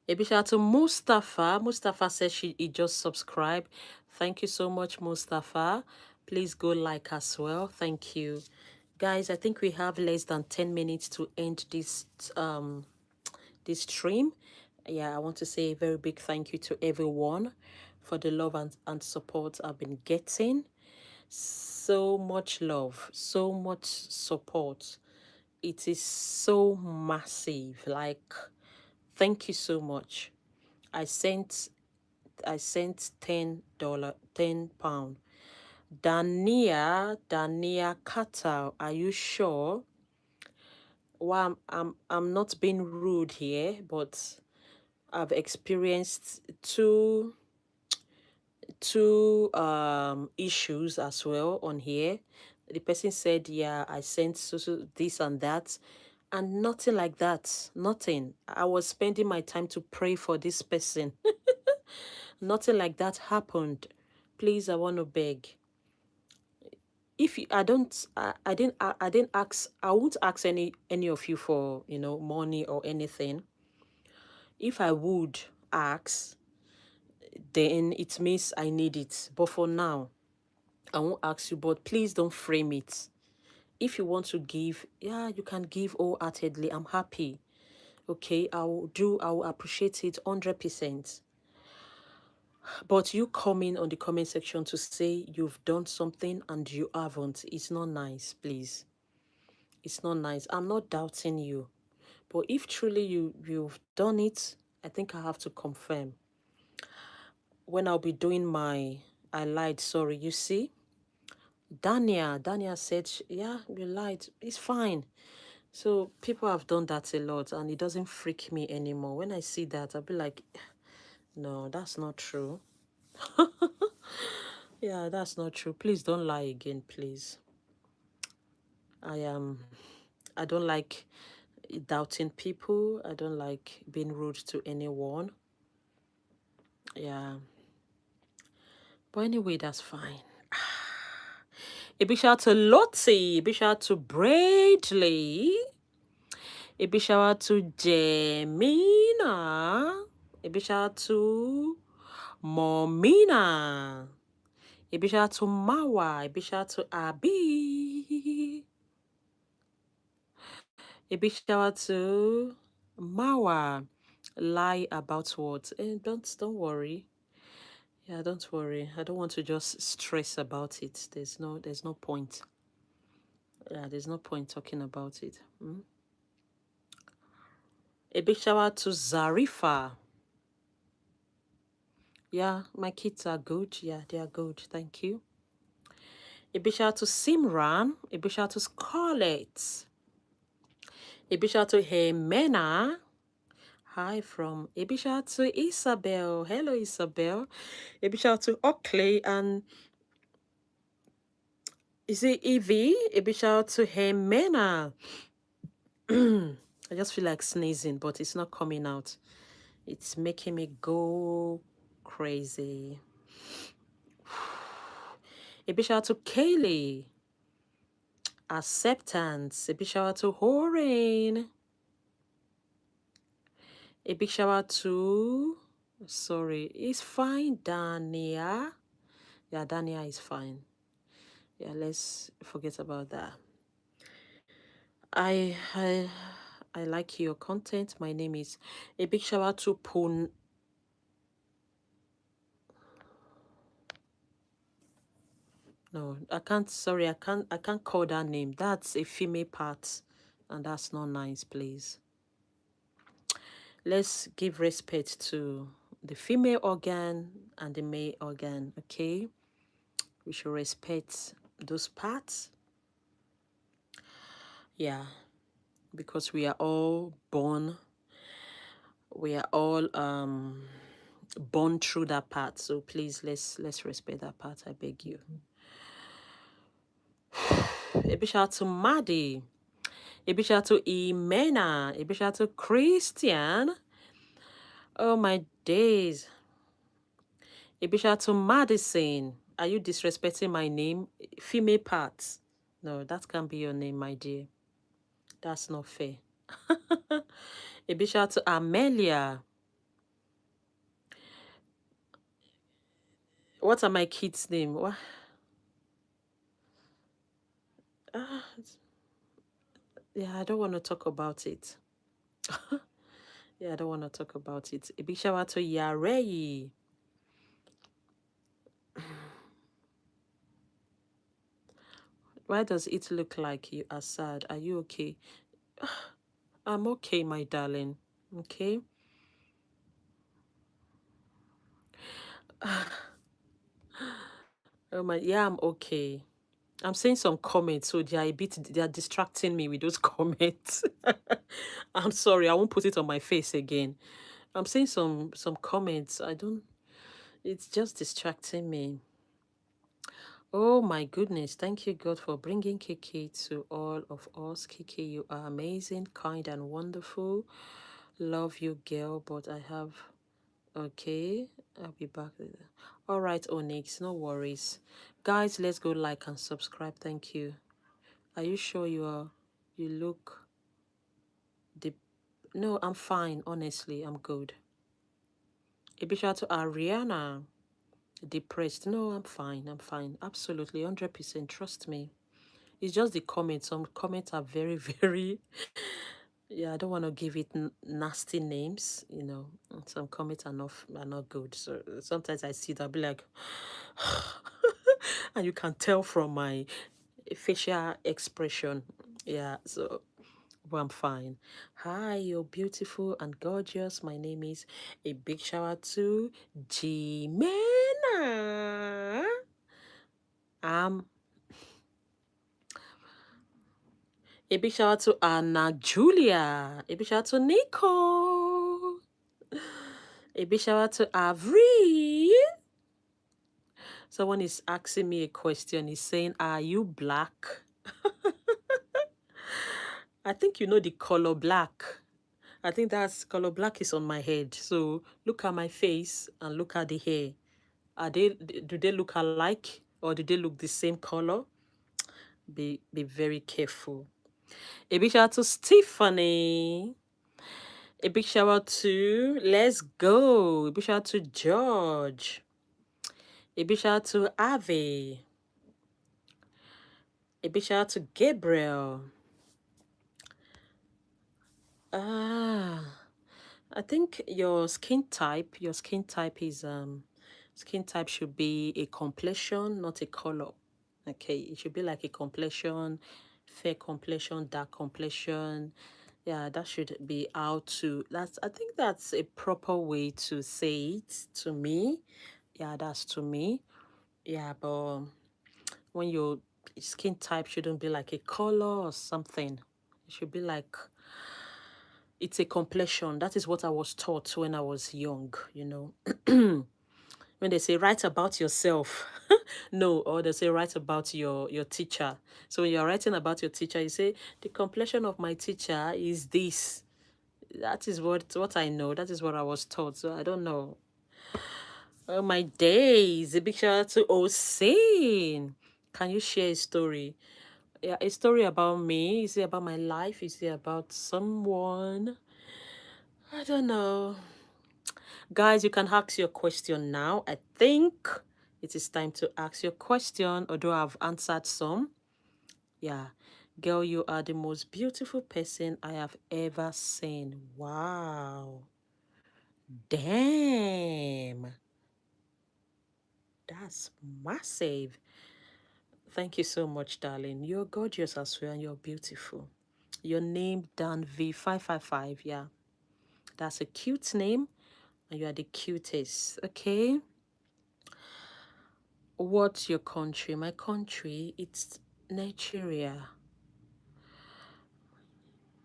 A big shout out to Mustafa. Mustafa says he just subscribed. Thank you so much, Mustafa. Please go like as well. Thank you. Guys, I think we have less than 10 minutes to end this this stream. Yeah, I want to say a very big thank you to everyone for the love and support I've been getting. So much love, so much support. It is so massive. Like, thank you so much. I sent $10, £10. Dania Kata, are you sure? Well, I'm not being rude here, but I've experienced two issues as well on here. The person said, yeah, I sent so this and that, and nothing like that. Nothing. I was spending my time to pray for this person. Nothing like that happened. Please, I want to beg. If you, I didn't ask, I won't ask any of you for, money or anything. If I would ask, then it means I need it. But for now, I won't ask you, but please don't frame it. If you want to give, yeah, you can give wholeheartedly. I'm happy. Okay, I will appreciate it 100%. But you coming on the comment section to say you've done something and you haven't, it's not nice, please. It's not nice. I'm not doubting you. But if truly you've done it, I think I have to confirm. When I'll be doing my, I lied, sorry, you see? Dania said, yeah, you lied. It's fine. So people have done that a lot and it doesn't freak me anymore. When I see that, I'll be like, no, that's not true. Yeah, that's not true. Please don't lie again, please. I don't like doubting people. I don't like being rude to anyone. Yeah. But anyway, that's fine. A big shout out to Lottie. A big shout out to Bradley. A big shout out to Jemina. A big shout out to Momina. A big shout out to Mawa. A big shout out to Abi. A big shout out to Mawa. Lie about what? Don't worry. Yeah, don't worry. I don't want to just stress about it. There's no point. Yeah, there's no point talking about it. A big shout out to Zarifa. Yeah, my kids are good. Yeah, they are good. Thank you. A big shout out to Simran. A big shout out to Scarlett. A big shout out to Hemena. Hi from a big shout out to Isabel. Hello, Isabel. A big shout out to Oakley and is it Evie? A big shout out to Hemena. I just feel like sneezing, but it's not coming out. It's making me go crazy. A big shout out to Kaylee. Acceptance. A big shout out to Horain. A big shout out to, sorry, it's fine, Dania. Yeah, Dania is fine. Yeah, let's forget about that. I I I like your content. My name is a big shout out to Pun. No, I can't. Sorry, I can't call that name. That's a female part, and that's not nice. Please, let's give respect to the female organ and the male organ. Okay, we should respect those parts. Yeah, because we are all born. We are all born through that part. So please, let's respect that part. I beg you. A big shout out to Maddie. A big shout out to Imena. A big shout out to Christian. Oh my days. A big shout out to Madison. Are you disrespecting my name? Female parts. No, that can't be your name, my dear. That's not fair. A big shout out to Amelia. What are my kids' name? What? Ah, yeah, I don't want to talk about it. Yeah, I don't want to talk about it. A big shout out to Yarei. Why does it look like you are sad? Are you okay? I'm okay, my darling. Okay. Oh my, yeah, I'm okay. I'm seeing some comments, so they are distracting me with those comments. I'm sorry, I won't put it on my face again. I'm seeing some comments. It's just distracting me. Oh my goodness, thank you God for bringing Kiki to all of us. Kiki, you are amazing, kind and wonderful. Love you, girl, but I have, okay, I'll be back later. All right, Onyx, no worries. Guys, let's go like and subscribe. Thank you. Are you sure you look the No, I'm fine. Honestly, I'm good. A big shout out to Ariana. Depressed. No, I'm fine. I'm fine. Absolutely, 100%. Trust me. It's just the comments. Some comments are very, very. Yeah, I don't want to give it nasty names. And some comments are not good. So sometimes I see that, I'll be like, and you can tell from my facial expression. Yeah, so but I'm fine. Hi, you're beautiful and gorgeous. My name is a big shout out to Jimena. Um, a big shout out to Anna Julia. A big shout out to Nico. A big shout out to Avri. Someone is asking me a question. He's saying, are you black? I think you know the color black. I think that's color black is on my head. So look at my face and look at the hair. Do they look alike or do they look the same color? Be very careful. A big shout out to Stephanie. A big shout out to Let's Go. A big shout out to George. A big shout out to Ave. A big shout out to Gabriel. Ah, I think your skin type is skin type should be a complexion, not a color. Okay, it should be like a complexion, fair complexion, dark complexion. Yeah, that should be how to that's I think that's a proper way to say it to me. Yeah, that's to me. Yeah, but when your skin type shouldn't be like a color or something. It should be like it's a complexion. That is what I was taught when I was young. When they say write about yourself, no, or they say write about your teacher. So when you're writing about your teacher, you say the complexion of my teacher is this. That is what I know. That is what I was taught. So I don't know. Oh my days! A big shout out to Osin. Can you share a story? Yeah, a story about me. Is it about my life? Is it about someone? I don't know. Guys, you can ask your question now. I think it is time to ask your question, although I've answered some. Yeah. Girl, you are the most beautiful person I have ever seen. Wow. Damn. That's massive. Thank you so much, darling. You're gorgeous as well and you're beautiful. Your name, Dan V555. Yeah. That's a cute name and you are the cutest. Okay. What's your country? My country, it's Nigeria.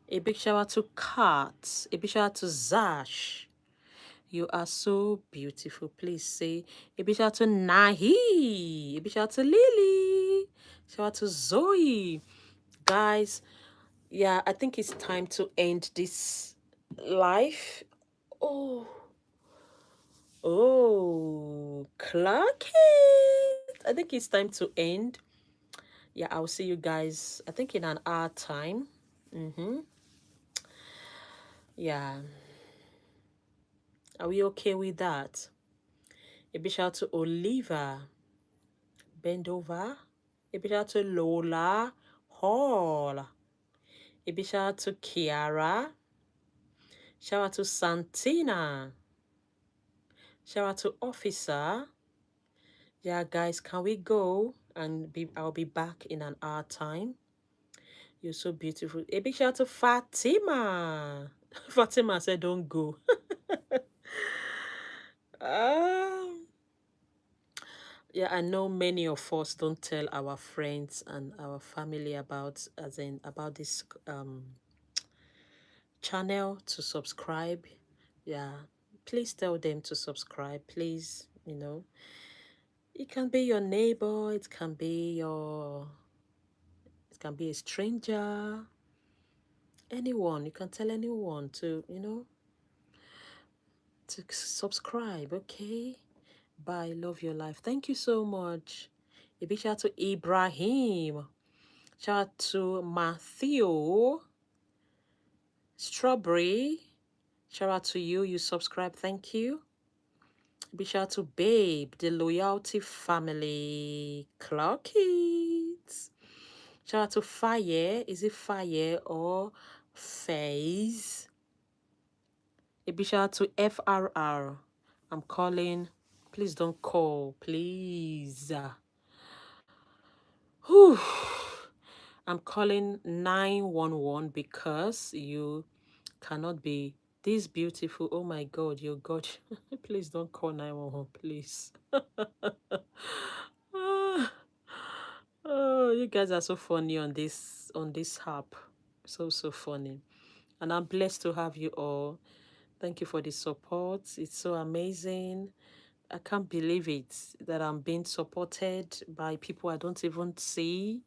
A big shout out to Kat. A big shout out to Zash. You are so beautiful. Please say a big shout out to Nahi. A big shout out to Lily. Shout out to Zoe. Guys, yeah, I think it's time to end this life. Oh, clock it. I think it's time to end. Yeah, I'll see you guys, I think in an hour time. Yeah. Are we okay with that? A big shout out to Oliver. Bend over. A big shout out to Lola Hall. A big shout out to Kiara. Shout out to Santina. Shout out to Officer. Yeah, guys, can we go? I'll be back in an hour time. You're so beautiful. A big shout out to Fatima. Fatima said, don't go. Um, yeah, I know many of us don't tell our friends and our family about this channel to subscribe. Yeah, please tell them to subscribe. Please, it can be your neighbor, it can be a stranger, anyone. You can tell anyone to subscribe. Okay. Bye. Love your life. Thank you so much. A big shout out to Ibrahim. Shout out to Matthew. Strawberry, shout out to you. You subscribe. Thank you. Big shout out to Babe, the Loyalty Family. Clock it. Shout out to Fire. Is it Fire or Phase? A big shout out to FRR. I'm calling. Please don't call. Please. Whew. I'm calling 911 because you cannot be this beautiful. Oh my God, you're God. Please don't call 911, please. Ah, oh, you guys are so funny on this app. So funny. And I'm blessed to have you all. Thank you for the support. It's so amazing. I can't believe it that I'm being supported by people I don't even see.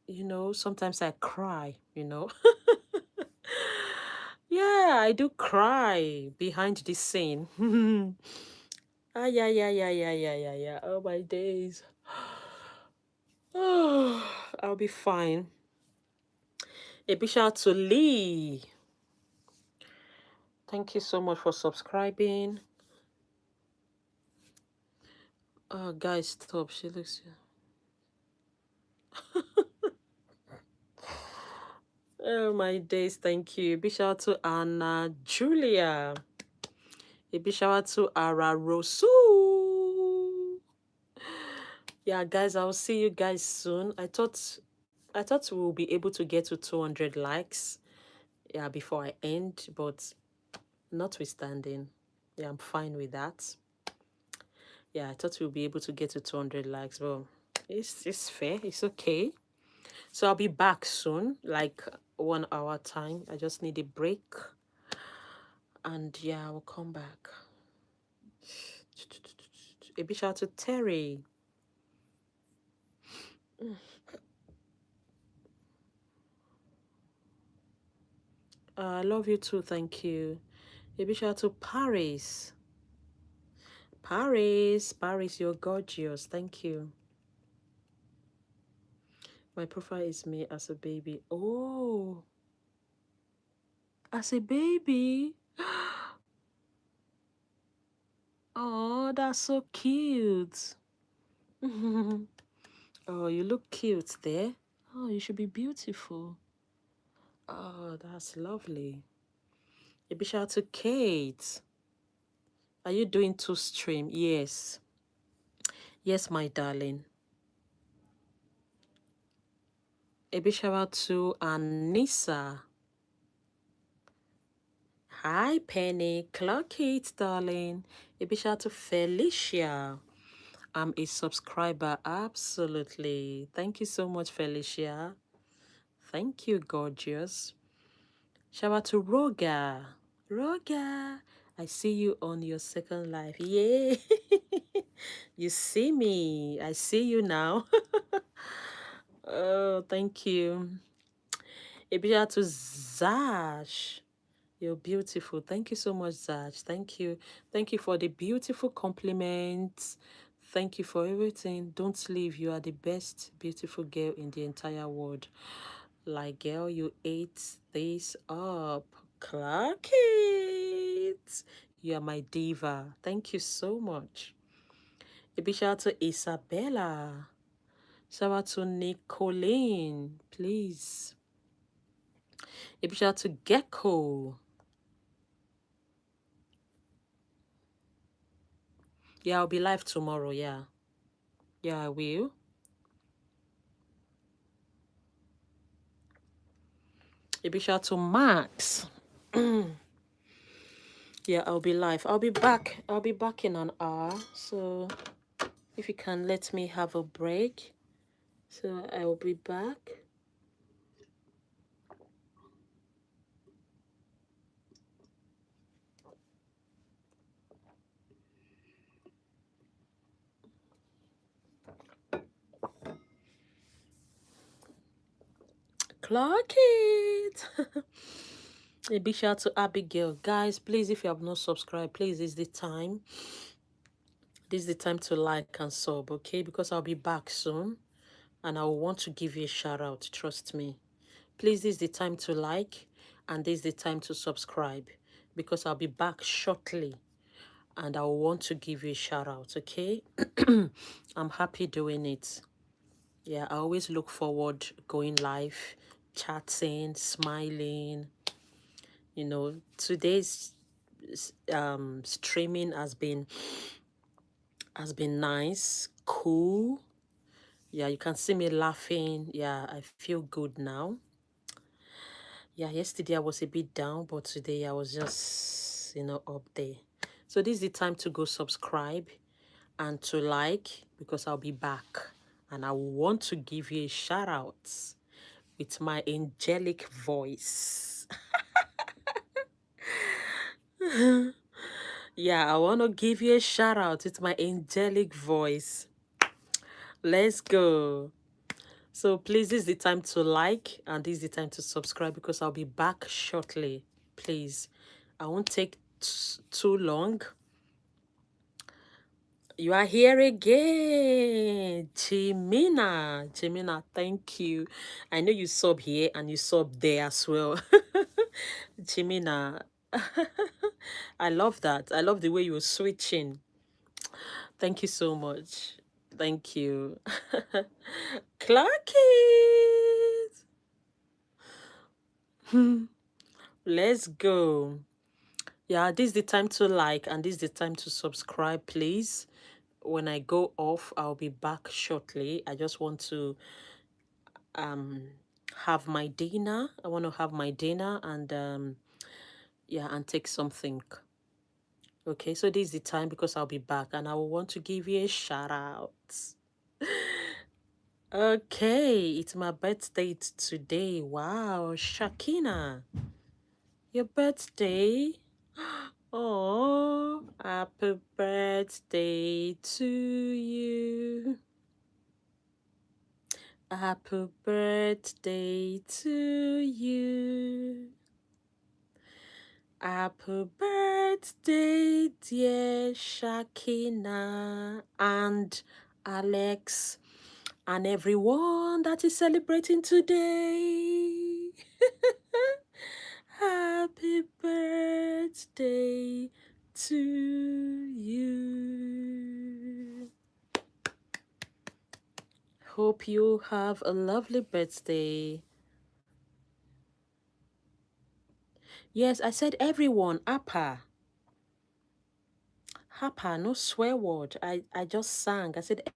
You know, sometimes I cry, you know. Yeah, I do cry behind this scene. Ah, yeah, yeah, yeah, yeah, yeah, yeah, yeah. Oh, my days. Oh, I'll be fine. A big shout out to Lee. Thank you so much for subscribing. Oh, guys, stop. She looks. Oh, my days. Thank you. Big shout out to Anna Julia. A big shout out to Ara Rosu. Yeah, guys, I'll see you guys soon. I thought we'll be able to get to 200 likes, yeah, before I end, but notwithstanding, yeah, I'm fine with that. Yeah, I thought we'll be able to get to 200 likes, but it's fair. It's okay. So I'll be back soon, like 1 hour time. I just need a break, and yeah, I will come back. A big shout out to Terry. I love you too. Thank you. A big shout out to Paris. Paris, you're gorgeous. Thank you. My profile is me as a baby. Oh, as a baby. Oh, that's so cute. Oh, you look cute there. Oh, you should be beautiful. Oh, that's lovely. A big shout out to Kate. Are you doing two stream? Yes. Yes, my darling. A big shout out to Anissa. Hi, Penny. Clock it, darling. A big shout out to Felicia. I'm a subscriber. Absolutely. Thank you so much, Felicia. Thank you, gorgeous. Shout out to Roga. Roga, I see you on your second life. Yay. You see me. I see you now. Oh, thank you. A big shout out to Zash. You're beautiful. Thank you so much, Zach. Thank you. Thank you for the beautiful compliments. Thank you for everything. Don't leave. You are the best beautiful girl in the entire world. Like, girl, you ate this up. Clock it. You are my diva. Thank you so much. A big shout out to Isabella. Shout out to Nicolene, please. A big shout out to Gecko. Yeah, I'll be live tomorrow. Yeah. Yeah, I will. A big shout out to Max. Yeah, I'll be live. I'll be back. I'll be back in an hour. So if you can let me have a break. So I will be back. Clock it. A big shout out to Abigail. Guys, please, if you have not subscribed, please, this is the time. This is the time to like and sub, okay? Because I'll be back soon. And I will want to give you a shout out. Trust me. Please, this is the time to like and this is the time to subscribe, because I'll be back shortly and I want to give you a shout out, okay? I'm happy doing it. Yeah, I always look forward going live, chatting, smiling. You know, today's streaming has been nice, cool. Yeah, you can see me laughing. Yeah, I feel good now. Yeah, yesterday I was a bit down, but today I was just, up there. So this is the time to go subscribe and to like, because I'll be back. And I want to give you a shout out with my angelic voice. Yeah, I want to give you a shout out with my angelic voice. Let's go. So please, this is the time to like and this is the time to subscribe, because I'll be back shortly. Please, I won't take too long. You are here again, Jimina. Jimina, thank you. I know you sub here and you sub there as well. Jimina, I love that. I love the way you're switching. Thank you so much. Thank you. Clock it. Let's go. Yeah, this is the time to like and this is the time to subscribe, please. When I go off, I'll be back shortly. I just want to have my dinner. I want to have my dinner and yeah, and take something. Okay, so this is the time, because I'll be back and I will want to give you a shout out. Okay, it's my birthday today. Wow, Shakina, your birthday. Oh, happy birthday to you. Happy birthday to you. Happy birthday, dear Shakina and Alex and everyone that is celebrating today. Happy birthday to you. Hope you have a lovely birthday. Yes, I said everyone, Appa. Hapa, no swear word. I just sang. I said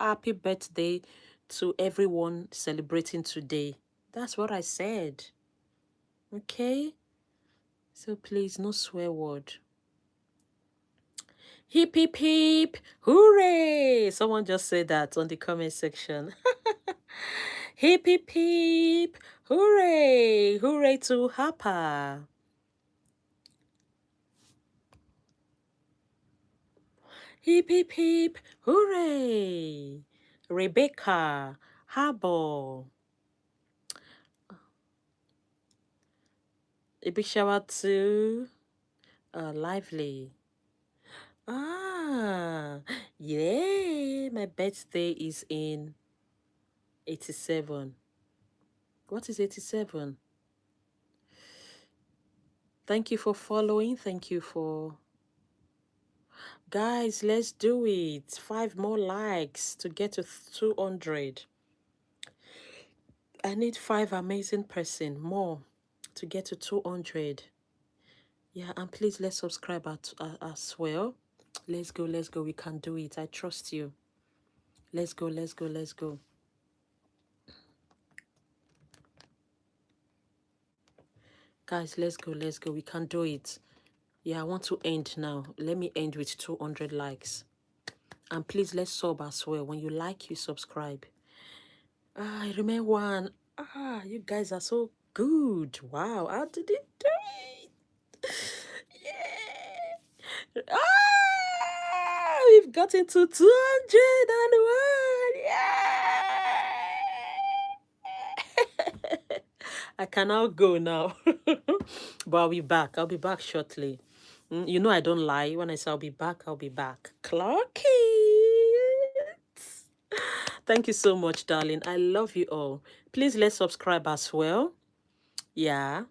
happy birthday to everyone celebrating today. That's what I said. Okay? So please, no swear word. Hip, hip, hip. Hooray! Someone just said that on the comment section. Hip, hip, hip. Hooray! Hooray to Hapa. Hip, hip, hip. Hooray! Rebecca. Harbor. A big shout out to Lively. Ah, yeah, my birthday is in 87. What is 87? Thank you for following. Thank you for... Guys, let's do it. 5 more likes to get to 200. I need 5 amazing person more to get to 200. Yeah, and please let's subscribe as well. Let's go, let's go. We can do it. I trust you. Let's go, let's go, let's go. Guys, let's go, let's go. We can do it. Yeah, I want to end now. Let me end with 200 likes. And please, let's sub as well. When you like, you subscribe. Ah, I remember one. Ah, you guys are so good. Wow, how did it do it? Yeah. Ah, we've gotten to 201. Yeah. I can now go now. But I'll be back. I'll be back shortly. You know I don't lie. When I say I'll be back, I'll be back. Clock it. Thank you so much, darling. I love you all. Please let's subscribe as well. Yeah.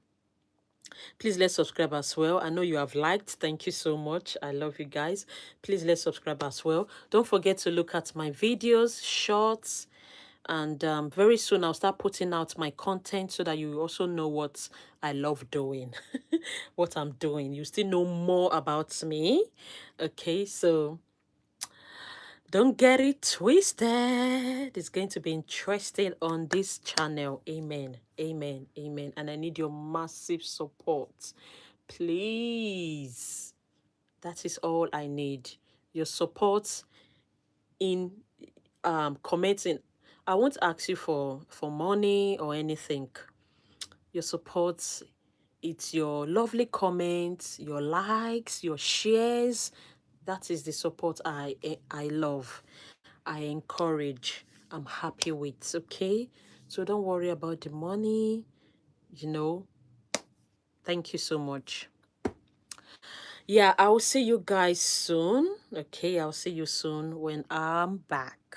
Please let's subscribe as well. I know you have liked. Thank you so much. I love you guys. Please let's subscribe as well. Don't forget to look at my videos, shorts, and very soon I'll start putting out my content so that you also know what I love doing, what I'm doing. You still know more about me. Okay, so don't get it twisted. It's going to be interesting on this channel. Amen. Amen. Amen. And I need your massive support. Please. That is all I need. Your support in commenting. I won't ask you for money or anything. Your support, it's your lovely comments, your likes, your shares. That is the support I love. I encourage, I'm happy with, okay? So don't worry about the money, you know. Thank you so much. Yeah, I'll see you guys soon. Okay, I'll see you soon when I'm back.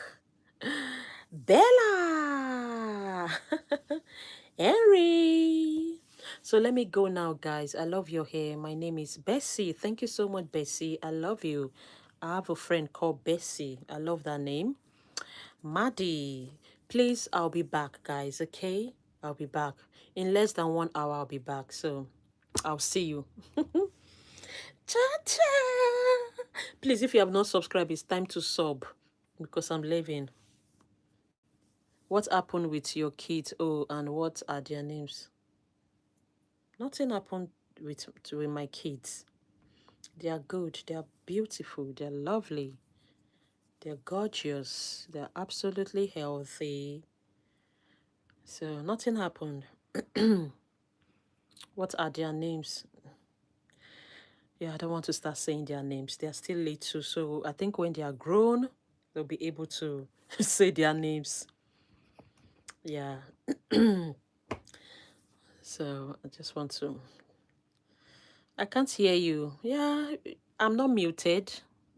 Bella! Henry! So let me go now, guys. I love your hair. My name is Bessie. Thank you so much, Bessie. I love you. I have a friend called Bessie. I love that name. Maddie, please, I'll be back, guys, okay? I'll be back. In less than 1 hour, I'll be back. So I'll see you. Cha-cha! Please, if you have not subscribed, it's time to sub because I'm leaving. What happened with your kids? Oh, and what are their names? Nothing happened with my kids. They are good. They are beautiful. They're lovely. They're gorgeous. They're absolutely healthy. So nothing happened. What are their names? Yeah, I don't want to start saying their names. They are still little. So I think when they are grown, they'll be able to say their names. Yeah. So I just want to. I can't hear you. Yeah, I'm not muted.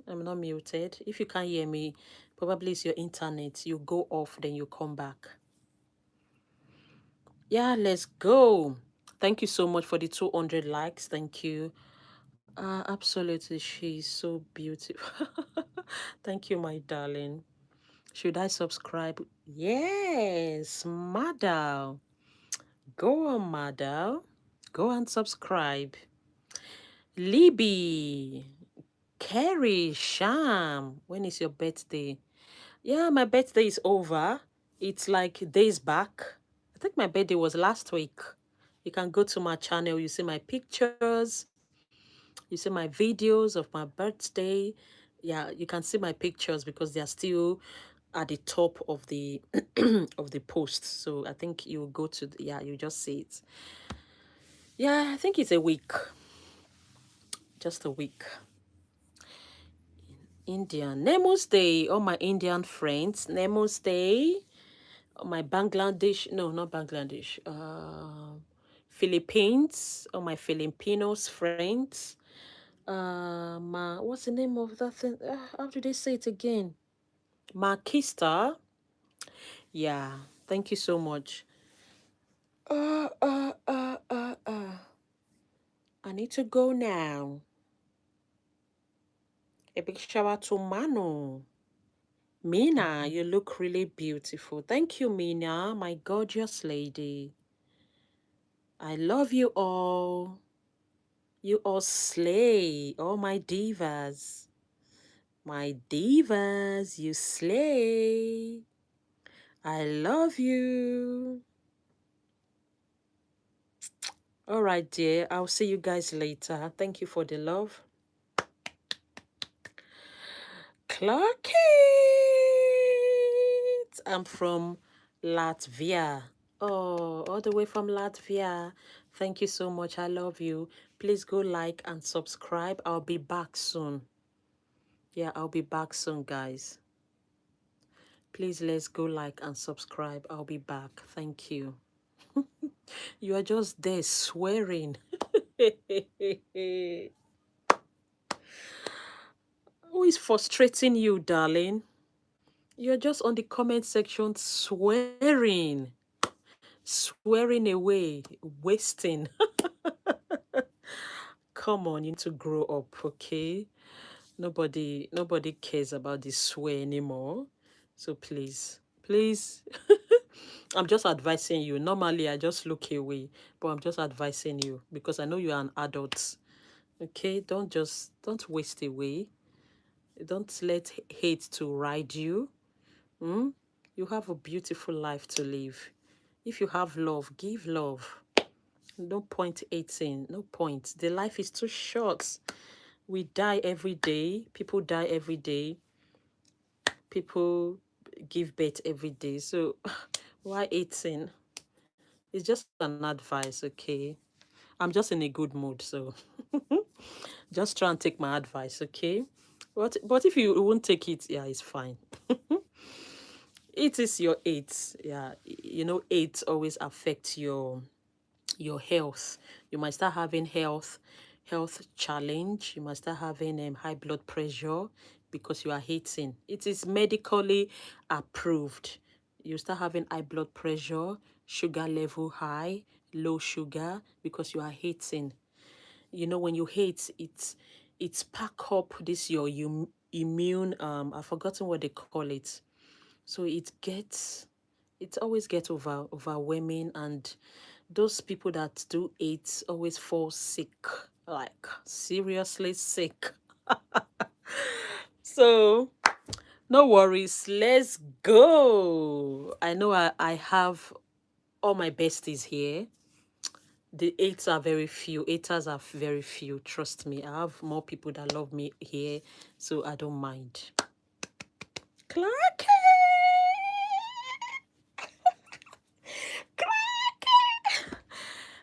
I'm not muted. If you can't hear me, probably it's your internet. You go off, then you come back. Yeah, let's go. Thank you so much for the 200 likes. Thank you. Absolutely. She's so beautiful. Thank you, my darling. Should I subscribe? Yes, Madal. Go on, Madal. Go and subscribe. Libby. Carrie, Sham. When is your birthday? Yeah, my birthday is over. It's like days back. I think my birthday was last week. You can go to my channel. You see my pictures. You see my videos of my birthday. Yeah, you can see my pictures because they are still at the top of the of the post. So I think you go to yeah, you just see it. Yeah, I think it's a week. Just a week. Indian. Nemo's Day. All my Indian friends. Nemo's Day. All my Bangladesh. No, not Bangladesh. Philippines. All my Filipinos friends. What's the name of that thing? How do they say it again? Markista. Yeah, thank you so much. Uh, uh, uh, uh, uh. I need to go now. A big shout out to Manu. Mina, you look really beautiful. Thank you, Mina, my gorgeous lady. I love you all. You all slay. All my divas. My divas, you slay. I love you. All right, dear. I'll see you guys later. Thank you for the love. Clark it. I'm from Latvia. Oh, all the way from Latvia. Thank you so much. I love you. Please go like and subscribe. I'll be back soon. Yeah, I'll be back soon, guys. Please let's go like and subscribe. I'll be back. Thank you. You are just there swearing. Who is frustrating you, darling? You're just on the comment section swearing. Swearing away, wasting. Come on, you need to grow up, okay? Nobody cares about this swear anymore. So please, please, I'm just advising you. Normally, I just look away, but I'm just advising you because I know you're an adult. Okay, don't waste away. Don't let hate to ride you. Mm? You have a beautiful life to live. If you have love, give love. No point hating. No point. The life is too short. We die every day. People die every day. People give birth every day. So why hating? It's just an advice, okay? I'm just in a good mood, so just try and take my advice, okay? But if you won't take it, yeah, it's fine. It is your age. Yeah, you know, age always affects your health. You might start having health challenge. You might start having high blood pressure because you are hating. It is medically approved. You start having high blood pressure, sugar level high, low sugar because you are hating. You know, when you hate, it's pack up this your immune I've forgotten what they call it. So it always gets overwhelming, and those people that do it always fall sick, like seriously sick. So no worries, let's go. I know I have all my besties here. The eights are very few. Eighters are very few. Trust me. I have more people that love me here, so I don't mind. Clark!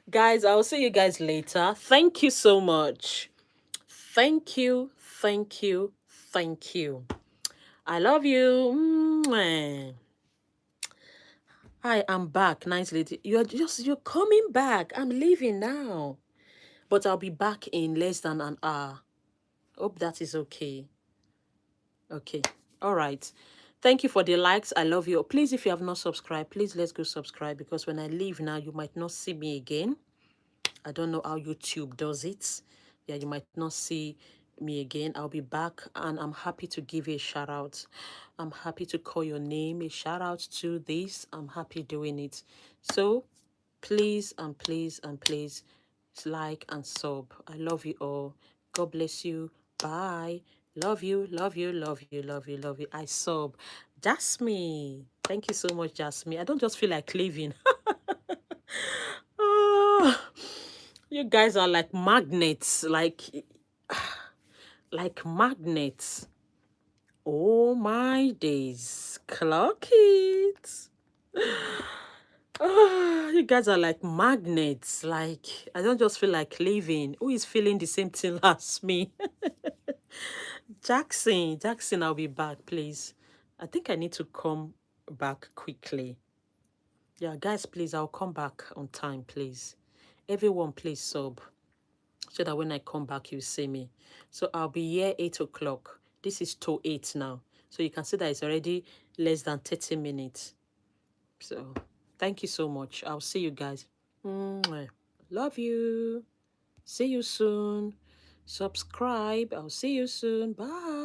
Guys, I'll see you guys later. Thank you so much. Thank you, thank you, thank you. I love you. Mwah. Hi, I'm back. Nice lady. You're coming back. I'm leaving now. But I'll be back in less than an hour. Hope that is okay. Okay. All right. Thank you for the likes. I love you. Please, if you have not subscribed, please let's go subscribe because when I leave now, you might not see me again. I don't know how YouTube does it. Yeah, you might not see me again. I'll be back and I'm happy to give you a shout out. I'm happy to call your name, a shout out to this. I'm happy doing it. So please and please and please like and sub. I love you all. God bless you. Bye. Love you, love you, love you, love you, love you. I sub. Jasmine. Thank you so much, Jasmine. I don't just feel like leaving. Ah, you guys are like magnets, like magnets. Oh my days. Clock it. Ah, you guys are like magnets. Like, I don't just feel like leaving. Who is feeling the same thing as me? Jackson, I'll be back, please. I think I need to come back quickly. Yeah, guys, please, I'll come back on time, please. Everyone, please sub so that when I come back, you see me. So I'll be here 8 o'clock. This is to 8 now. So you can see that it's already less than 30 minutes. So thank you so much. I'll see you guys. Mwah. Love you. See you soon. Subscribe. I'll see you soon. Bye.